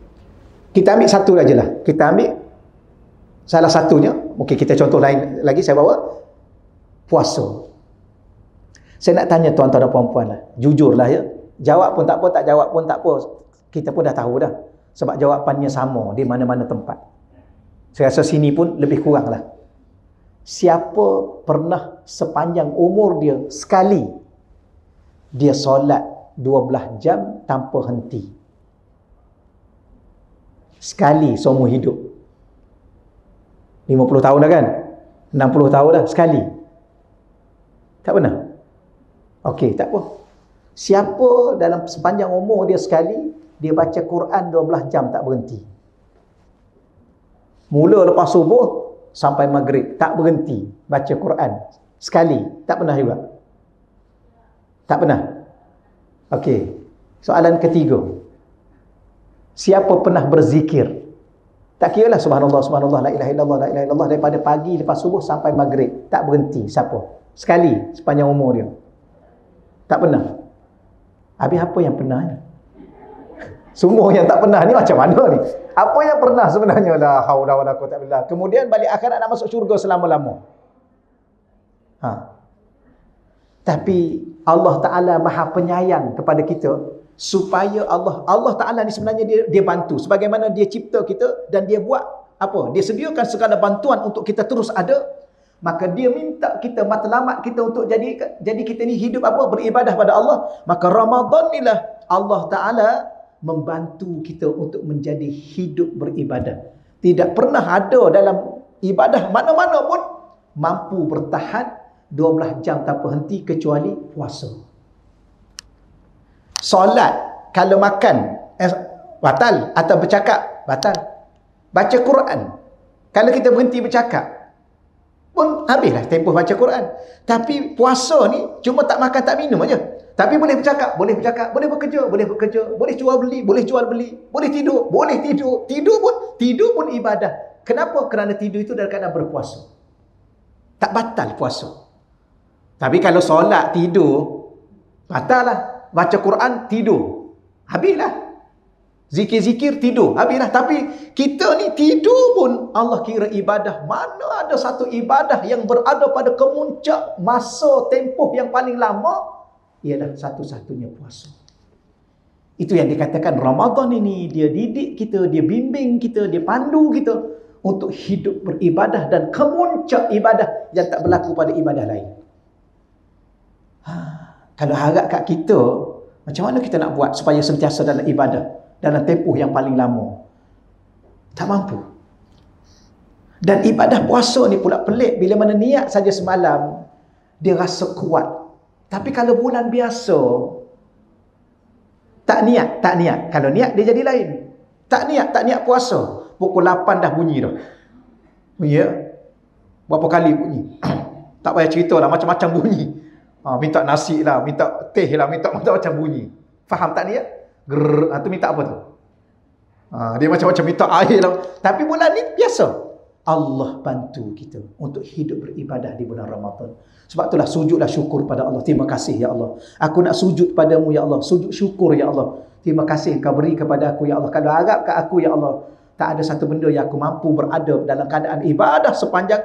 A: Kita ambil satu aja lah. Kita ambil salah satunya. Mungkin kita contoh lain lagi, saya bawa puasa. Saya nak tanya tuan-tuan dan puan-puan lah. Jujurlah ya. Jawab pun tak apa, tak jawab pun tak apa. Kita pun dah tahu dah. Sebab jawapannya sama di mana-mana tempat. Saya rasa sini pun lebih kurang lah. Siapa pernah sepanjang umur dia sekali dia solat 12 jam tanpa henti? Sekali seumur hidup. 50 tahun dah kan? 60 tahun dah sekali. Tak pernah? Okey, tak apa. Siapa dalam sepanjang umur dia sekali dia baca Quran 12 jam tak berhenti? Mula lepas subuh sampai maghrib tak berhenti baca Quran sekali, tak pernah juga? Tak pernah? Okey. Soalan ketiga. Siapa pernah berzikir? Tak kira lah subhanallah, subhanallah, la ilaha illallah, la ilaha illallah daripada pagi lepas subuh sampai maghrib tak berhenti. Siapa? Sekali sepanjang umur dia. Tak pernah. Habis apa yang pernah ni? Semua yang tak pernah ni macam mana ni? Apa yang pernah sebenarnya? La haula wala quwwata illa billah. Kemudian balik akhirat nak masuk syurga selama-lama. Tapi Allah Ta'ala maha penyayang kepada kita, supaya Allah Ta'ala ni sebenarnya dia bantu. Sebagaimana dia cipta kita dan dia buat apa? Dia sediakan segala bantuan untuk kita terus ada. Maka dia minta kita, matlamat kita untuk jadi kita ni hidup apa? Beribadah pada Allah. Maka Ramadan inilah Allah Ta'ala membantu kita untuk menjadi hidup beribadah. Tidak pernah ada dalam ibadah mana-mana pun mampu bertahan 12 jam tanpa henti kecuali puasa. Solat, kalau makan batal atau bercakap batal. Baca Quran, kalau kita berhenti bercakap pun habislah tempoh baca Quran. Tapi puasa ni cuma tak makan tak minum aja. Tapi boleh bercakap, boleh bekerja, boleh jual beli, boleh tidur, tidur pun ibadah. Kenapa? Kerana tidur itu dalam keadaan berpuasa. Tak batal puasa. Tapi kalau solat tidur, batal lah. Baca Quran tidur, habislah. Zikir-zikir tidur, habislah. Tapi kita ni tidur pun Allah kira ibadah. Mana ada satu ibadah yang berada pada kemuncak masa tempoh yang paling lama, ialah satu-satunya puasa. Itu yang dikatakan Ramadan ini, dia didik kita, dia bimbing kita, dia pandu kita untuk hidup beribadah dan kemuncak ibadah yang tak berlaku pada ibadah lain. Kalau harap kat kita, macam mana kita nak buat supaya sentiasa dalam ibadah dalam tempoh yang paling lama? Tak mampu. Dan ibadah puasa ni pula pelik. Bila mana niat saja semalam, dia rasa kuat. Tapi kalau bulan biasa, tak niat. Kalau niat dia jadi lain. Tak niat puasa. Pukul 8 dah bunyi dah. Bunyi ya? Berapa kali bunyi? Tak payah cerita lah, macam-macam bunyi. Minta nasi lah, minta teh lah, minta macam bunyi. Faham tak niat? Grrr, tu minta apa tu? Dia macam-macam minta air lah. Tapi bulan ni biasa. Allah bantu kita untuk hidup beribadah di bulan Ramadan. Sebab itulah sujudlah syukur pada Allah. Terima kasih ya Allah. Aku nak sujud padamu ya Allah. Sujud syukur ya Allah. Terima kasih Kau beri kepada aku ya Allah. Kalau harap kat aku ya Allah, tak ada satu benda yang aku mampu berada dalam keadaan ibadah sepanjang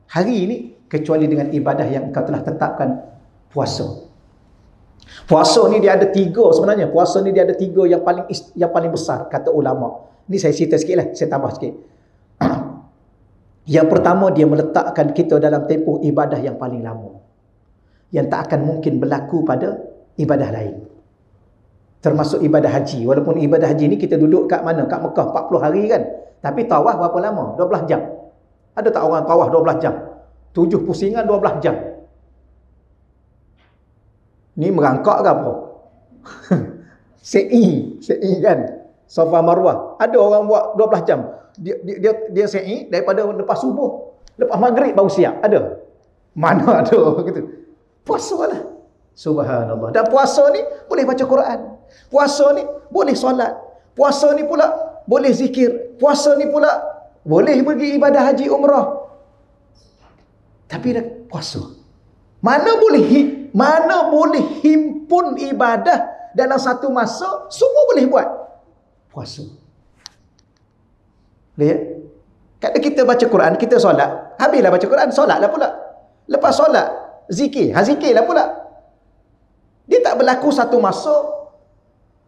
A: hari ini kecuali dengan ibadah yang Engkau telah tetapkan, puasa. Puasa ni dia ada 3 sebenarnya. Puasa ni dia ada 3 yang paling besar kata ulama. Ni saya cerita sikit lah, saya tambah sikit. Yang pertama, dia meletakkan kita dalam tempoh ibadah yang paling lama, yang tak akan mungkin berlaku pada ibadah lain. Termasuk ibadah haji. Walaupun ibadah haji ni kita duduk kat mana? Kat Mekah 40 hari kan. Tapi tawaf berapa lama? 12 jam. Ada tak orang tawaf 12 jam? 7 pusingan 12 jam. Ni merangkak ke apa? Sa'i kan? Safa Marwah. Ada orang buat 12 jam. Dia sa'i daripada lepas subuh, lepas maghrib baru siap. Ada? Mana ada gitu. Puasa lah. Subhanallah. Dan puasa ni boleh baca Quran. Puasa ni boleh solat. Puasa ni pula boleh zikir. Puasa ni pula boleh pergi ibadah haji umrah. Tapi dah puasa. Mana boleh himpun ibadah dalam satu masa, semua boleh buat. Puasa. Lihat. Kalau kita baca Quran, kita solat, habislah baca Quran, solatlah pula. Lepas solat, zikir, zikirlah pula. Dia tak berlaku satu masa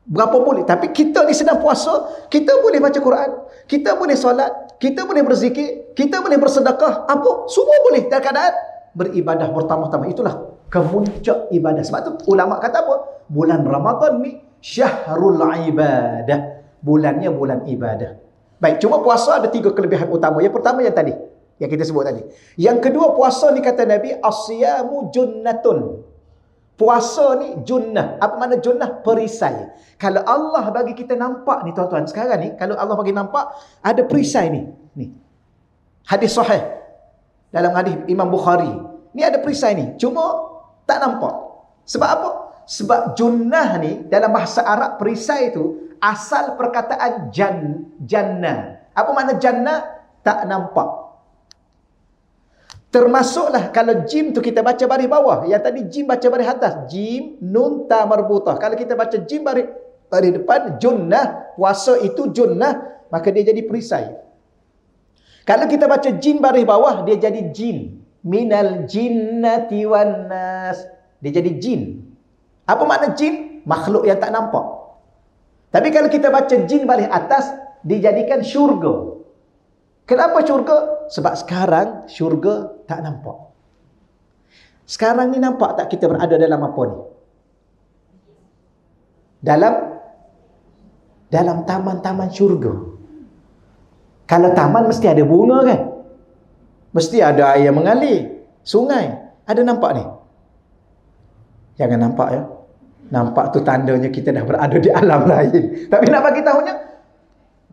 A: berapa boleh. Tapi kita ni sedang puasa, kita boleh baca Quran, kita boleh solat, kita boleh berzikir, kita boleh bersedekah, apa? Semua boleh dalam keadaan beribadah bertambah-tambah. Itulah kemuncak ibadah. Sebab tu ulama kata apa? Bulan Ramadan ni syahrul ibadah. Bulannya bulan ibadah. Baik, cuma puasa ada 3 kelebihan utama. Yang pertama yang tadi, yang kita sebut tadi. Yang kedua, puasa ni kata Nabi, as-siyamu junnatun. Puasa ni junnah. Apa makna junnah? Perisai. Kalau Allah bagi kita nampak ni tuan-tuan, sekarang ni kalau Allah bagi nampak ada perisai ni. Ni. Hadis sahih. Dalam hadis Imam Bukhari. Ni ada perisai ni. Cuma tak nampak. Sebab apa? Sebab junnah ni dalam bahasa Arab, perisai tu asal perkataan jannah. Apa makna jannah? Tak nampak. Termasuklah kalau jim tu kita baca baris bawah. Yang tadi jim baca baris atas. Jim, nun, ta marbutah. Kalau kita baca jim baris depan, junnah. Puasa itu junnah. Maka dia jadi perisai. Kalau kita baca jim baris bawah, dia jadi jin. Minal jinnati wan nas. Dia jadi jin. Apa makna jin? Makhluk yang tak nampak. Tapi kalau kita baca jin baris atas, dijadikan syurga. Kenapa syurga? Sebab sekarang syurga tak nampak. Sekarang ni nampak tak kita berada dalam apa ni? Dalam taman-taman syurga. Kalau taman mesti ada bunga kan? Mesti ada air mengalir, sungai. Ada nampak ni? Jangan nampak ya. Nampak tu tandanya kita dah berada di alam lain. Tapi nak bagi tahunya,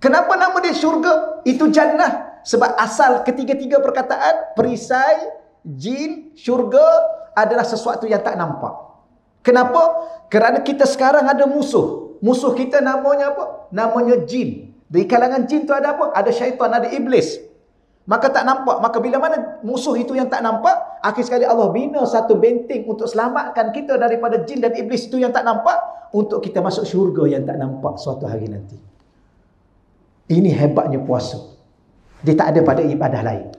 A: kenapa nama dia syurga? Itu jannah. Sebab asal ketiga-tiga perkataan, perisai, jin, syurga adalah sesuatu yang tak nampak. Kenapa? Kerana kita sekarang ada musuh. Musuh kita namanya apa? Namanya jin. Di kalangan jin tu ada apa? Ada syaitan, ada iblis. Maka tak nampak. Maka bila mana musuh itu yang tak nampak, akhir sekali Allah bina satu benteng untuk selamatkan kita daripada jin dan iblis itu yang tak nampak, untuk kita masuk syurga yang tak nampak suatu hari nanti. Ini hebatnya puasa. Dia tak ada pada ibadah lain.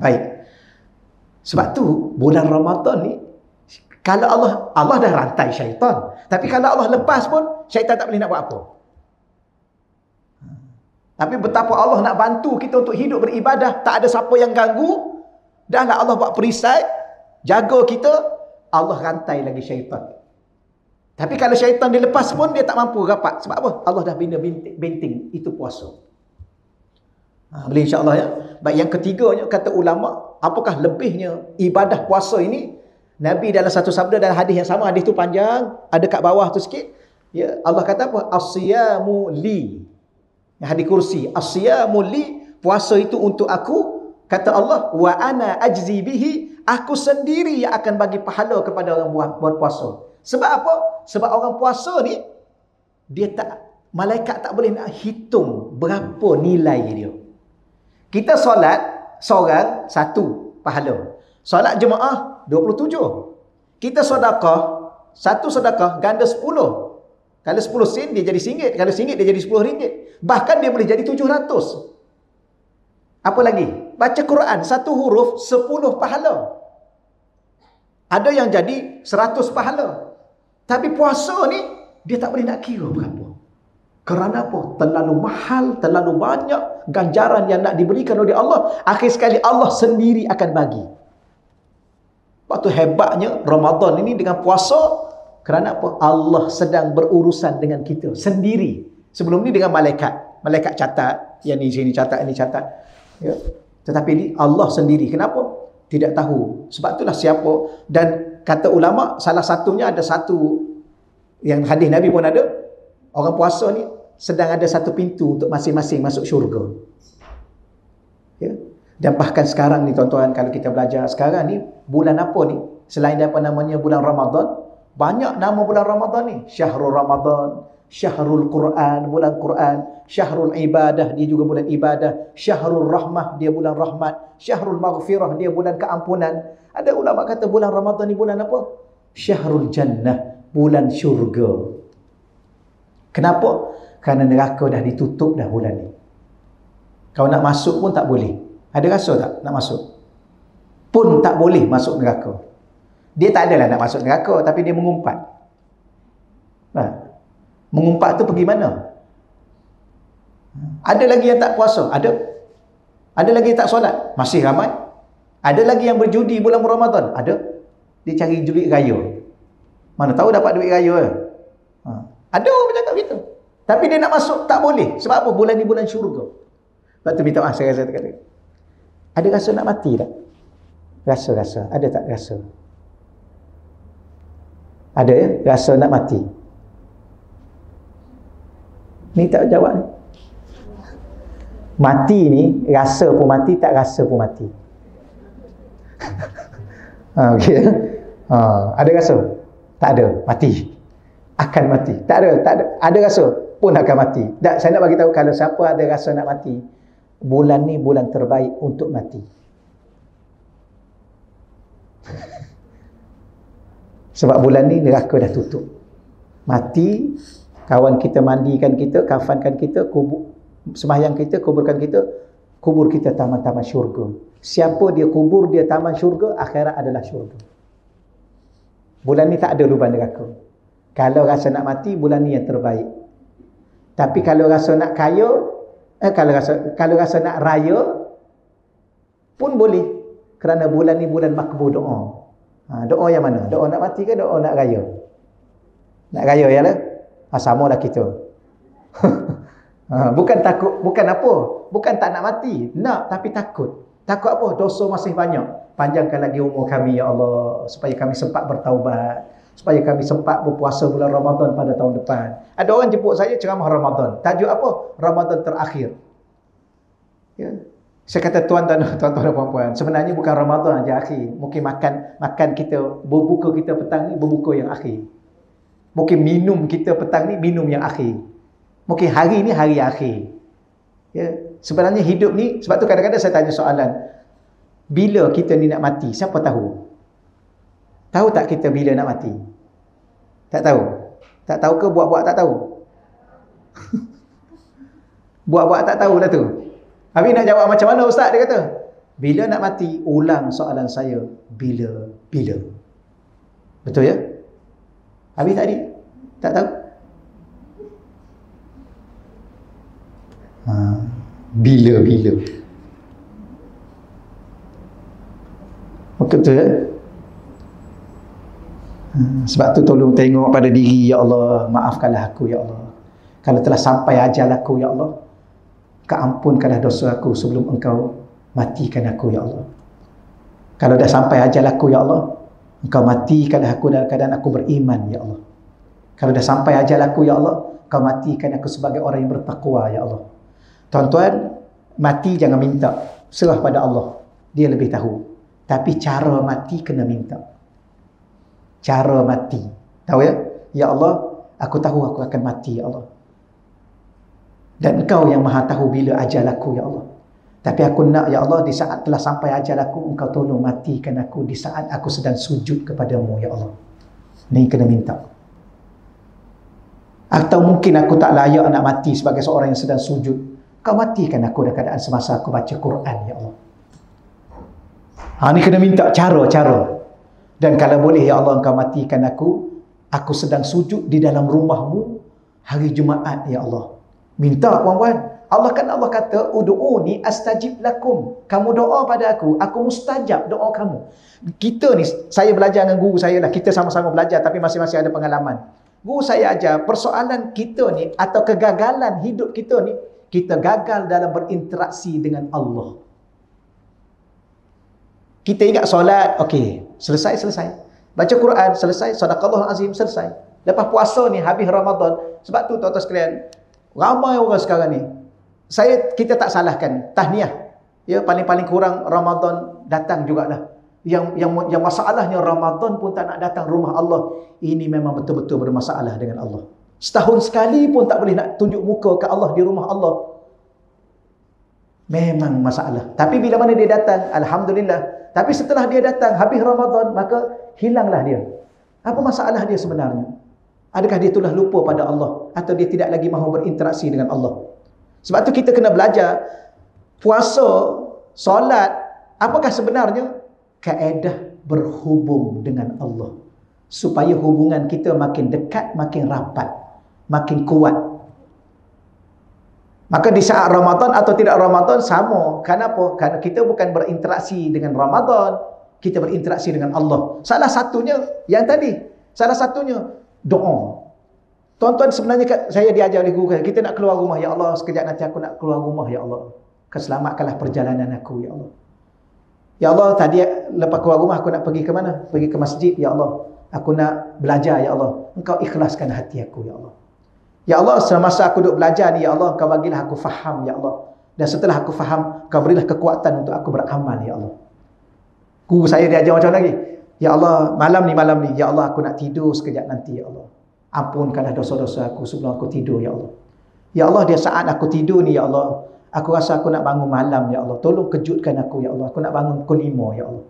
A: Baik. Sebab tu bulan Ramadan ni, kalau Allah dah rantai syaitan. Tapi kalau Allah lepas pun, syaitan tak boleh nak buat apa. Tapi betapa Allah nak bantu kita untuk hidup beribadah, tak ada siapa yang ganggu. Dah lah Allah buat perisai, jaga kita, Allah rantai lagi syaitan. Tapi kalau syaitan dilepas pun, dia tak mampu rapat. Sebab apa? Allah dah bina benteng. Itu puasa. Boleh insyaAllah ya. Baik, yang ketiganya kata ulama, apakah lebihnya ibadah puasa ini? Nabi dalam satu sabda dalam hadis yang sama, hadis tu panjang, ada kat bawah tu sikit. Ya, Allah kata apa? As-siyamu li. Hadis kursi. As-siyamu li, puasa itu untuk aku. Kata Allah, wa ana ajzi bihi, aku sendiri yang akan bagi pahala kepada orang berpuasa. Sebab apa? Sebab orang puasa ni, dia tak, malaikat tak boleh nak hitung berapa nilai dia. Kita solat seorang satu pahala. Solat jemaah 27. Kita sedekah, satu sedekah ganda 10. Kalau 10 sen dia jadi RM1, kalau RM1 dia jadi RM10. Bahkan dia boleh jadi 700. Apa lagi? Baca Quran satu huruf 10 pahala. Ada yang jadi 100 pahala. Tapi puasa ni dia tak boleh nak kira berapa. Kerana apa? Terlalu mahal, terlalu banyak ganjaran yang nak diberikan oleh Allah. Akhir sekali Allah sendiri akan bagi. Sebab tu hebatnya Ramadan ini dengan puasa. Kerana apa? Allah sedang berurusan dengan kita sendiri. Sebelum ni dengan malaikat. Malaikat catat. Yang ni sini catat, ini catat. Ya. Tetapi ni Allah sendiri. Kenapa? Tidak tahu. Sebab itulah siapa. Dan kata ulama, salah satunya ada satu, yang hadis Nabi pun ada. Orang puasa ni sedang ada satu pintu untuk masing-masing masuk syurga. Ya. Dan bahkan sekarang ni tuan-tuan, kalau kita belajar sekarang ni, bulan apa ni? Selain daripada namanya bulan Ramadan, banyak nama bulan Ramadan ni. Syahrul Ramadan, Syahrul Quran, bulan Quran. Syahrul Ibadah, dia juga bulan ibadah. Syahrul Rahmah, dia bulan rahmat. Syahrul Maghfirah, dia bulan keampunan. Ada ulama kata bulan Ramadan ni bulan apa? Syahrul Jannah, bulan syurga. Kenapa? Kerana neraka dah ditutup dah bulan ni. Kau nak masuk pun tak boleh. Ada rasa tak nak masuk? Pun tak boleh masuk neraka. Dia tak adalah nak masuk neraka, tapi dia mengumpat. Mengumpat tu pergi mana? Ada lagi yang tak puasa? Ada. Ada lagi yang tak solat? Masih ramai. Ada lagi yang berjudi bulan Ramadan? Ada. Dia cari duit raya. Mana tahu dapat duit raya. Ada orang bercakap gitu. Tapi dia nak masuk tak boleh. Sebab apa? Bulan ni bulan syurga. Sebab tu minta maaf saya kata. Ada rasa nak mati tak? Rasa. Ada tak rasa? Ada ya? Rasa nak mati. Ni tak jawab ni. Mati ni, rasa pun mati, tak rasa pun mati. Okey. Ada rasa? Tak ada, mati. Akan mati. Tak ada. Ada rasa pun akan mati. Saya nak bagi tahu, kalau siapa ada rasa nak mati, bulan ni bulan terbaik untuk mati. Sebab bulan ni neraka dah tutup. Mati, kawan kita mandikan kita, kafankan kita, sembahyang kita, kuburkan kita, kubur kita taman-taman syurga. Siapa dia kubur dia taman syurga, akhirat adalah syurga. Bulan ni tak ada lubang neraka. Kalau rasa nak mati, bulan ni yang terbaik. Tapi kalau rasa nak kaya, kalau rasa nak raya pun boleh. Kerana bulan ni bulan makbul doa. Doa yang mana? Doa nak mati ke doa nak raya? Nak raya ya lah. Samalah kita. Bukan takut, bukan apa? Bukan tak nak mati. Nak, tapi takut. Takut apa? Dosa masih banyak. Panjangkan lagi umur kami ya Allah, supaya kami sempat bertaubat, supaya kami sempat berpuasa bulan Ramadan pada tahun depan. Ada orang jemput saya ceramah Ramadan. Tajuk apa? Ramadan terakhir. Ya. Saya kata tuan-tuan dan puan-puan, sebenarnya bukan Ramadan aja akhir. Mungkin makan kita, berbuka kita petang ni berbuka yang akhir. Mungkin minum kita petang ni minum yang akhir. Mungkin hari ni hari akhir. Ya. Sebenarnya hidup ni, sebab tu kadang-kadang saya tanya soalan, bila kita ni nak mati, siapa tahu? Tahu tak kita bila nak mati? Tak tahu. Tak tahu ke buat-buat tak tahu? Buat-buat tak tahu lah tu. Habis nak jawab macam mana ustaz? Dia kata, bila nak mati, ulang soalan saya, bila. Betul ya? Habis tadi tak tahu. Bila. Betul ya? Sebab tu tolong tengok pada diri ya Allah, maafkanlah aku ya Allah. Kalau telah sampai ajal aku ya Allah, keampunkanlah dosa aku sebelum engkau matikan aku ya Allah. Kalau dah sampai ajal aku ya Allah, engkau matikanlah aku dalam keadaan aku beriman ya Allah. Kalau dah sampai ajal aku ya Allah, engkau matikan aku sebagai orang yang bertakwa ya Allah. Tuan-tuan, mati jangan minta, serah pada Allah, dia lebih tahu. Tapi cara mati kena minta. Cara mati, tahu ya? Ya Allah, aku tahu aku akan mati ya Allah. Dan engkau yang maha tahu bila ajal aku ya Allah. Tapi aku nak ya Allah, di saat telah sampai ajal aku, engkau tolong matikan aku di saat aku sedang sujud kepadamu ya Allah. Ni kena minta. Atau mungkin aku tak layak nak mati sebagai seorang yang sedang sujud, kau matikan aku dalam keadaan semasa aku baca Quran ya Allah. Ni kena minta cara-cara. Dan kalau boleh ya Allah, engkau matikan aku sedang sujud di dalam rumahmu hari Jumaat ya Allah. Minta puan-puan. Allah kata, ud'uni astajib lakum. Kamu doa pada aku mustajab doa kamu. Kita ni, saya belajar dengan guru saya lah. Kita sama-sama belajar tapi masing-masing ada pengalaman. Guru saya ajar, persoalan kita ni atau kegagalan hidup kita ni, kita gagal dalam berinteraksi dengan Allah. Kita ingat solat, okey, selesai. Baca Quran, selesai. Sadaqallahul azim, selesai. Lepas puasa ni, habis Ramadan. Sebab tu tuan-tuan sekalian, ramai orang sekarang ni, kita tak salahkan, tahniah. Ya, paling-paling kurang Ramadan datang jugalah. Yang masalahnya Ramadan pun tak nak datang rumah Allah. Ini memang betul-betul bermasalah dengan Allah. Setahun sekali pun tak boleh nak tunjuk muka ke Allah di rumah Allah. Memang masalah. Tapi bila mana dia datang, alhamdulillah. Tapi setelah dia datang, habis Ramadan, maka hilanglah dia. Apa masalah dia sebenarnya? Adakah dia telah lupa pada Allah? Atau dia tidak lagi mahu berinteraksi dengan Allah? Sebab tu kita kena belajar, puasa, solat, apakah sebenarnya? Kaedah berhubung dengan Allah. Supaya hubungan kita makin dekat, makin rapat, makin kuat. Maka di saat Ramadan atau tidak Ramadan sama. Kenapa? Karena kita bukan berinteraksi dengan Ramadan, kita berinteraksi dengan Allah. Salah satunya yang tadi, salah satunya doa. Tuan-tuan, sebenarnya saya diajar oleh guru, kita nak keluar rumah, ya Allah, sekejap nanti aku nak keluar rumah, ya Allah. Keselamatkanlah perjalanan aku, ya Allah. Ya Allah, tadi lepas keluar rumah aku nak pergi ke mana? Pergi ke masjid, ya Allah. Aku nak belajar, ya Allah. Engkau ikhlaskan hati aku, ya Allah. Ya Allah, semasa aku duduk belajar ni, ya Allah, Kau bagilah aku faham, ya Allah. Dan setelah aku faham, Kau berilah kekuatan untuk aku beramal, ya Allah. Guru saya diajar macam lagi. Ya Allah, malam ni, ya Allah, aku nak tidur sekejap nanti, ya Allah. Ampunkanlah dosa-dosa aku sebelum aku tidur, ya Allah. Ya Allah, dia saat aku tidur ni, ya Allah, aku rasa aku nak bangun malam, ya Allah. Tolong kejutkan aku, ya Allah. Aku nak bangun pukul 5, ya Allah.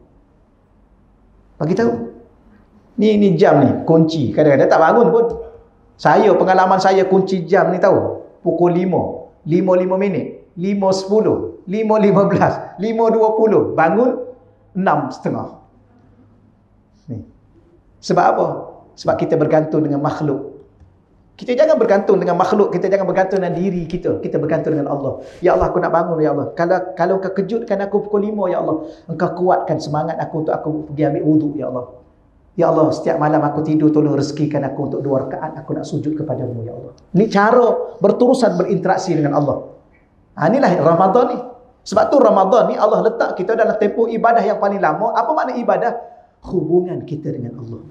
A: Bagi tahu. Ni jam ni, kunci. Kadang-kadang tak bangun pun. Pengalaman saya kunci jam ni tahu. Pukul 5, 5:05 minit, 5:10, 5:15, 5:20. Bangun 6:30. Ni. Sebab apa? Sebab kita bergantung dengan makhluk. Kita jangan bergantung dengan makhluk, kita jangan bergantung dengan diri kita. Kita bergantung dengan Allah. Ya Allah, aku nak bangun, ya Allah. Kalau Kau kejutkan aku pukul 5, ya Allah, Engkau kuatkan semangat aku untuk aku pergi ambil wuduk, ya Allah. Ya Allah, setiap malam aku tidur, tolong rezekikan aku untuk 2 rakaat aku nak sujud kepadamu, ya Allah. Ini cara berterusan berinteraksi dengan Allah. Inilah Ramadan ni. Sebab tu Ramadan ni Allah letak kita dalam tempoh ibadah yang paling lama. Apa makna ibadah? Hubungan kita dengan Allah.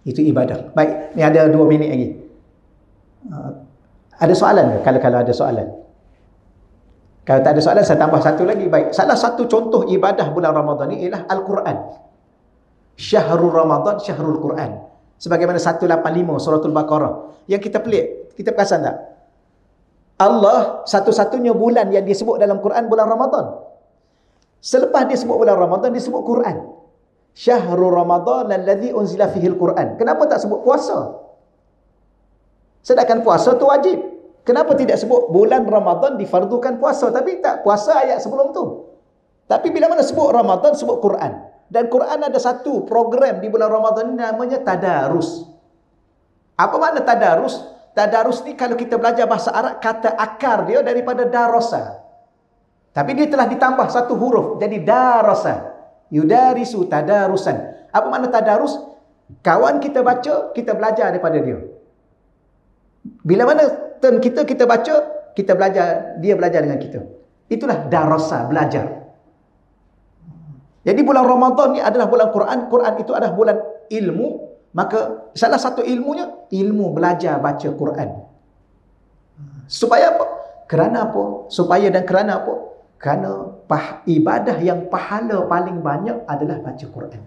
A: Itu ibadah. Baik, ni ada 2 minit lagi. Ada soalan ke? Kalau ada soalan. Kalau tak ada soalan, saya tambah satu lagi. Baik, salah satu contoh ibadah bulan Ramadan ni ialah Al-Quran. Syahrul Ramadan, Syahrul Quran. Sebagaimana 185 Suratul Baqarah. Yang kita pelik, kita perasan tak? Allah satu-satunya bulan yang disebut dalam Quran bulan Ramadan. Selepas dia sebut bulan Ramadan, dia sebut Quran. Syahrul Ramadan alladhi unzila fihil Quran. Kenapa tak sebut puasa? Sedangkan puasa tu wajib. Kenapa tidak sebut bulan Ramadan difardukan puasa? Tapi tak, puasa ayat sebelum tu. Tapi bila mana sebut Ramadan, sebut Quran. Dan Quran ada satu program di bulan Ramadan namanya tadarus. Apa makna tadarus? Tadarus ni kalau kita belajar bahasa Arab, kata akar dia daripada darasa. Tapi dia telah ditambah satu huruf, jadi darasa. Yudarisu tadarusan. Apa makna tadarus? Kawan kita baca, kita belajar daripada dia. Bila mana turn kita baca, kita belajar, dia belajar dengan kita. Itulah darasa, belajar. Jadi bulan Ramadan ni adalah bulan Quran. Quran itu adalah bulan ilmu. Maka salah satu ilmunya, ilmu belajar baca Quran. Supaya apa? Kerana apa? Supaya dan kerana apa? Kerana ibadah yang pahala paling banyak adalah baca Quran.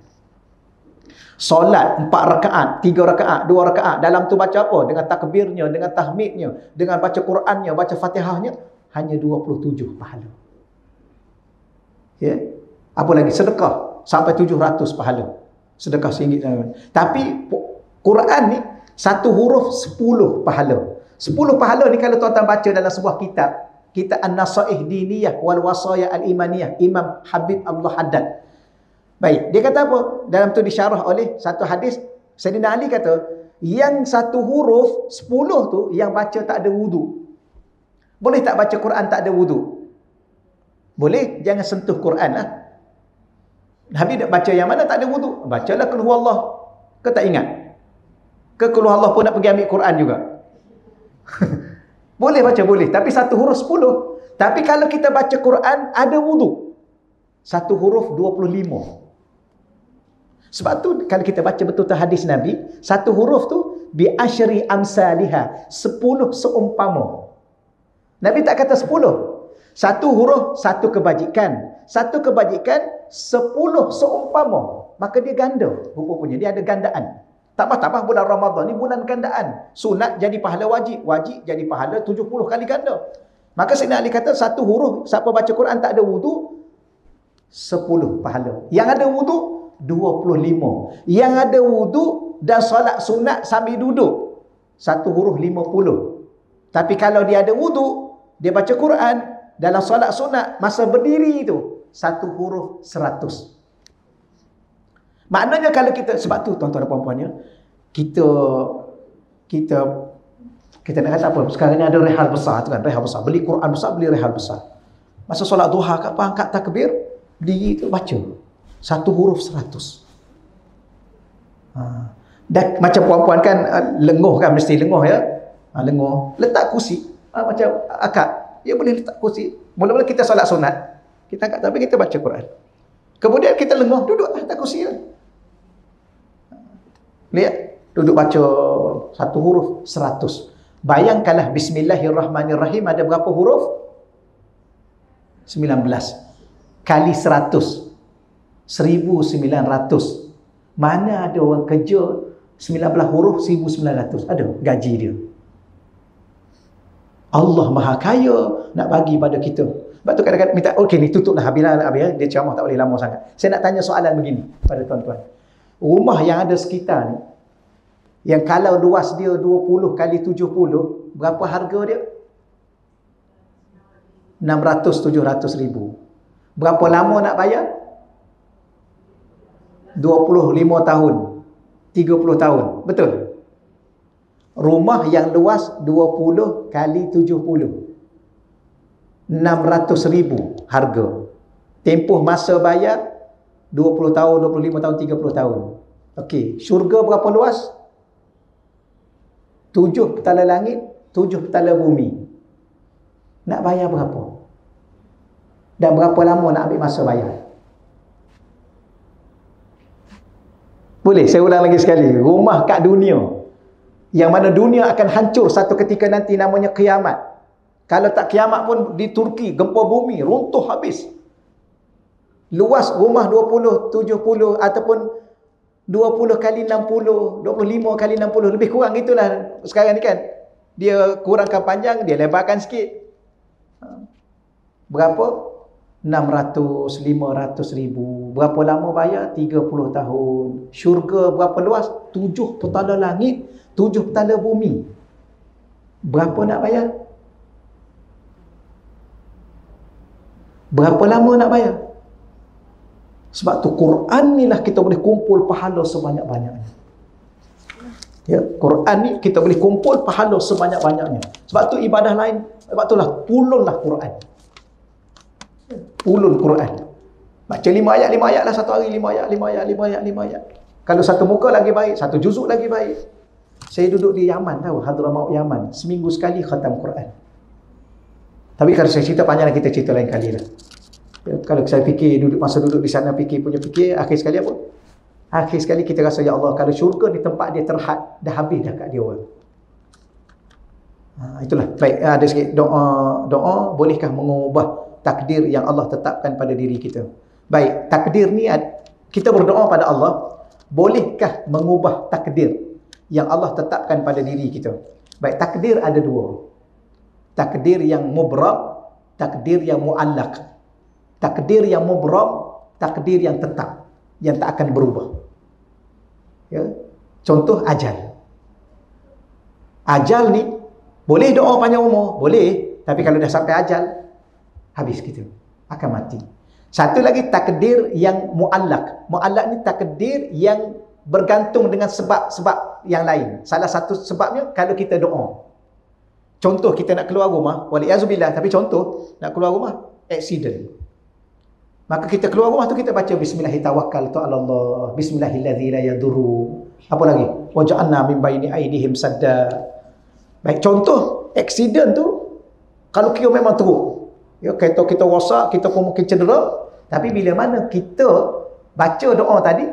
A: Solat 4 rakaat, 3 rakaat, 2 rakaat. Dalam tu baca apa? Dengan takbirnya, dengan tahmidnya, dengan baca Qurannya, baca Fatihahnya, hanya 27 pahala. Ya. Apa lagi? Sedekah sampai 700 pahala. Sedekah RM1. Tapi Quran ni satu huruf 10 pahala. 10 pahala ni kalau tuan-tuan baca dalam sebuah kitab An-Nasaih Diniyah wal Wasaya Al-Imaniyah, Imam Habib Abdul Haddad. Baik, dia kata apa? Dalam tu disyarah oleh satu hadis, Sayyidina Ali kata, yang satu huruf 10 tu yang baca tak ada wudu. Boleh tak baca Quran tak ada wudu? Boleh, jangan sentuh Quran lah. Habis nak baca yang mana tak ada wudu? Bacalah Qul Huwallah. Kau tak ingat? Ke Qul Huwallah pun nak pergi ambil Quran juga? Boleh baca, boleh. Tapi satu huruf 10. Tapi kalau kita baca Quran ada wudu, satu huruf 25. Sebab tu kalau kita baca betul-betul hadis Nabi, satu huruf tu bi asyri amsalihah, 10 seumpama. Nabi tak kata 10. Satu huruf, satu kebajikan. Satu kebajikan, 10 seumpama. Maka dia ganda. Rupanya dia ada gandaan. Tambah-tambah bulan Ramadan ni bulan gandaan. Sunat jadi pahala wajib. Wajib jadi pahala 70 kali ganda. Maka Sayyidina Ali kata, satu huruf, siapa baca Quran tak ada wudu, 10 pahala. Yang ada wudu, 25. Yang ada wudu dan solat sunat sambil duduk, satu huruf 50. Tapi kalau dia ada wudu, dia baca Quran dalam solat sunat masa berdiri itu, satu huruf 100. Maknanya kalau kita, sebab tu tuan-tuan dan puan-puannya, kita Kita nak kata apa? Sekarang ni ada rehal besar tu kan, rehal besar. Beli Quran besar, beli rehal besar. Masa solat duha kat apa, angkat takbir, diri tu baca. Satu huruf 100. Dan macam perempuan kan, lenguh kan, mesti lenguh ya. Lenguh. Letak kursi. Macam akad. Dia boleh letak kursi. Mula-mula kita solat sunat. Kita angkat tapi kita baca Quran. Kemudian kita lenguh, duduk atas kursi. Lihat. Duduk baca satu huruf 100. Bayangkanlah Bismillahirrahmanirrahim ada berapa huruf? 19 kali 100 1900. Mana ada orang kerja 19 huruf 1900? Ada gaji dia. Allah Maha Kaya nak bagi pada kita. Sebab tu kadang-kadang minta, okey ni tutuplah habis ya. Dia ceramah tak boleh lama sangat. Saya nak tanya soalan begini pada tuan-tuan. Rumah yang ada sekitar ni, yang kalau luas dia 20 kali 70, berapa harga dia? 600-700 ribu. Berapa lama nak bayar? 25 tahun, 30 tahun. Betul? Rumah yang luas 20 kali 70, 600 ribu harga. Tempoh masa bayar 20 tahun, 25 tahun, 30 tahun. Okey, syurga berapa luas? 7 petala langit, 7 petala bumi. Nak bayar berapa? Dan berapa lama nak ambil masa bayar? Boleh, saya ulang lagi sekali. Rumah kat dunia, yang mana dunia akan hancur satu ketika nanti, namanya kiamat. Kalau tak kiamat pun di Turki, gempa bumi, runtuh habis. Luas rumah 20, 70 ataupun 20 kali 60, 25 kali 60, lebih kurang gitulah sekarang ni kan. Dia kurangkan panjang, dia lebarkan sikit. Berapa? 600, 500 ribu. Berapa lama bayar? 30 tahun. Syurga berapa luas? 7 petala langit, 7 petala bumi. Berapa nak bayar? Berapa lama nak bayar? Sebab tu Quran ni lah kita boleh kumpul pahala sebanyak-banyaknya. Ya, Quran ni kita boleh kumpul pahala sebanyak-banyaknya. Sebab tu ibadah lain, sebab itulah pulunlah Quran. Pulun Quran. Baca 5 ayat lah satu hari, 5 ayat. Kalau satu muka lagi baik, satu juzuk lagi baik. Saya duduk di Yaman, tahu, Hadramaut Yaman. Seminggu sekali khatam Quran. Tapi kalau saya cerita panjang, kita cerita lain kali lah. Ya, kalau saya fikir, masa duduk di sana fikir, akhir sekali apa? Akhir sekali kita rasa, ya Allah, kalau syurga di tempat dia terhad, dah habis dah kat dia orang. Itulah. Baik, ada sikit doa bolehkah mengubah takdir yang Allah tetapkan pada diri kita? Baik, takdir ni kita berdoa pada Allah, bolehkah mengubah takdir yang Allah tetapkan pada diri kita? Baik, takdir ada dua. Takdir yang mubram, takdir yang muallaq. Takdir yang mubram, takdir yang tetap, yang tak akan berubah. Ya. Contoh ajal. Ajal ni boleh doa panjang umur, boleh, tapi kalau dah sampai ajal, habis kita, akan mati. Satu lagi takdir yang muallaq. Muallaq ni takdir yang bergantung dengan sebab-sebab yang lain. Salah satu sebabnya kalau kita doa. Contoh kita nak keluar rumah, waliyazubillah, tapi contoh nak keluar rumah, accident. Maka kita keluar rumah tu kita baca Bismillahirrahmanirrahim, Bismillahilladzi la yadurru. Apa lagi? Wa ja'alna min baini aydihim sadda. Baik, contoh accident tu kalau kira memang teruk. Ya, kereta kita rosak, kita pun mungkin cedera, tapi bila mana kita baca doa tadi,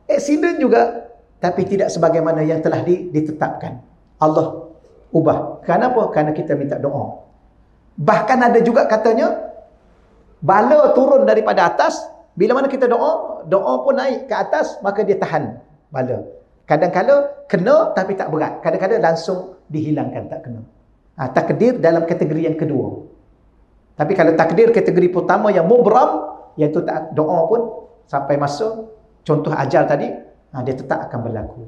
A: accident juga, tapi tidak sebagaimana yang telah ditetapkan. Allah ubah. Kenapa? Kerana kita minta doa. Bahkan ada juga katanya bala turun daripada atas, bila mana kita doa pun naik ke atas, maka dia tahan bala. Kadang-kadang kena tapi tak berat, kadang-kadang langsung dihilangkan, tak kena. Takdir dalam kategori yang kedua. Tapi kalau takdir kategori pertama yang mubram, iaitu doa pun sampai masa contoh ajal tadi, dia tetap akan berlaku.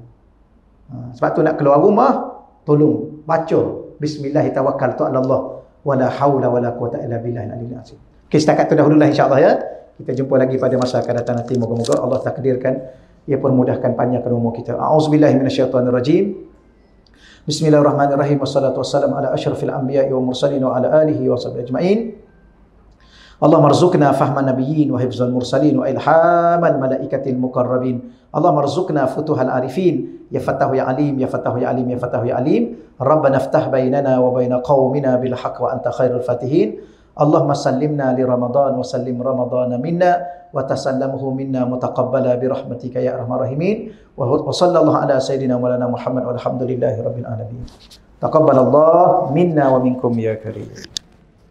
A: Sebab tu nak keluar rumah, tolong baca Bismillahirrahmanirrahim, wala haula wala quwata illa billahil aliyyil azim. Okay, setakat tu dahululah insya-Allah ya. Kita jumpa lagi pada masa akan datang nanti. Moga-moga Allah takdirkan, ia permudahkan panjangkan umur kita. A'udzubillahi minasyaitonirrajim. Bismillahirrahmanirrahim. Wassalatu wassalamu ala asyrafil anbiya'i wa mursalin wa ala alihi wa sahbihi ajma'in. Allahumma arzuqna fahman nabiyyin wa hifzal mursalin wa ilhamal malaikatil muqarrabin. Allahumma arzuqna futuhal arifin. Ya Fattahu ya Alim, ya Fattahu ya Alim, ya Fattahu ya Alim. Rabbana iftah bainana wa baina qaumina bil haqq wa anta khairul fatihin. Allahumma sallimna li Ramadan wa sallim Ramadana minna wa tasallamuhu minna mutaqabbala bi rahmatika ya arhamar rahimin. Wa sallallahu ala sayyidina maulana Muhammad walhamdulillahi rabbil alamin. Taqabbalallah minna wa minkum ya karim.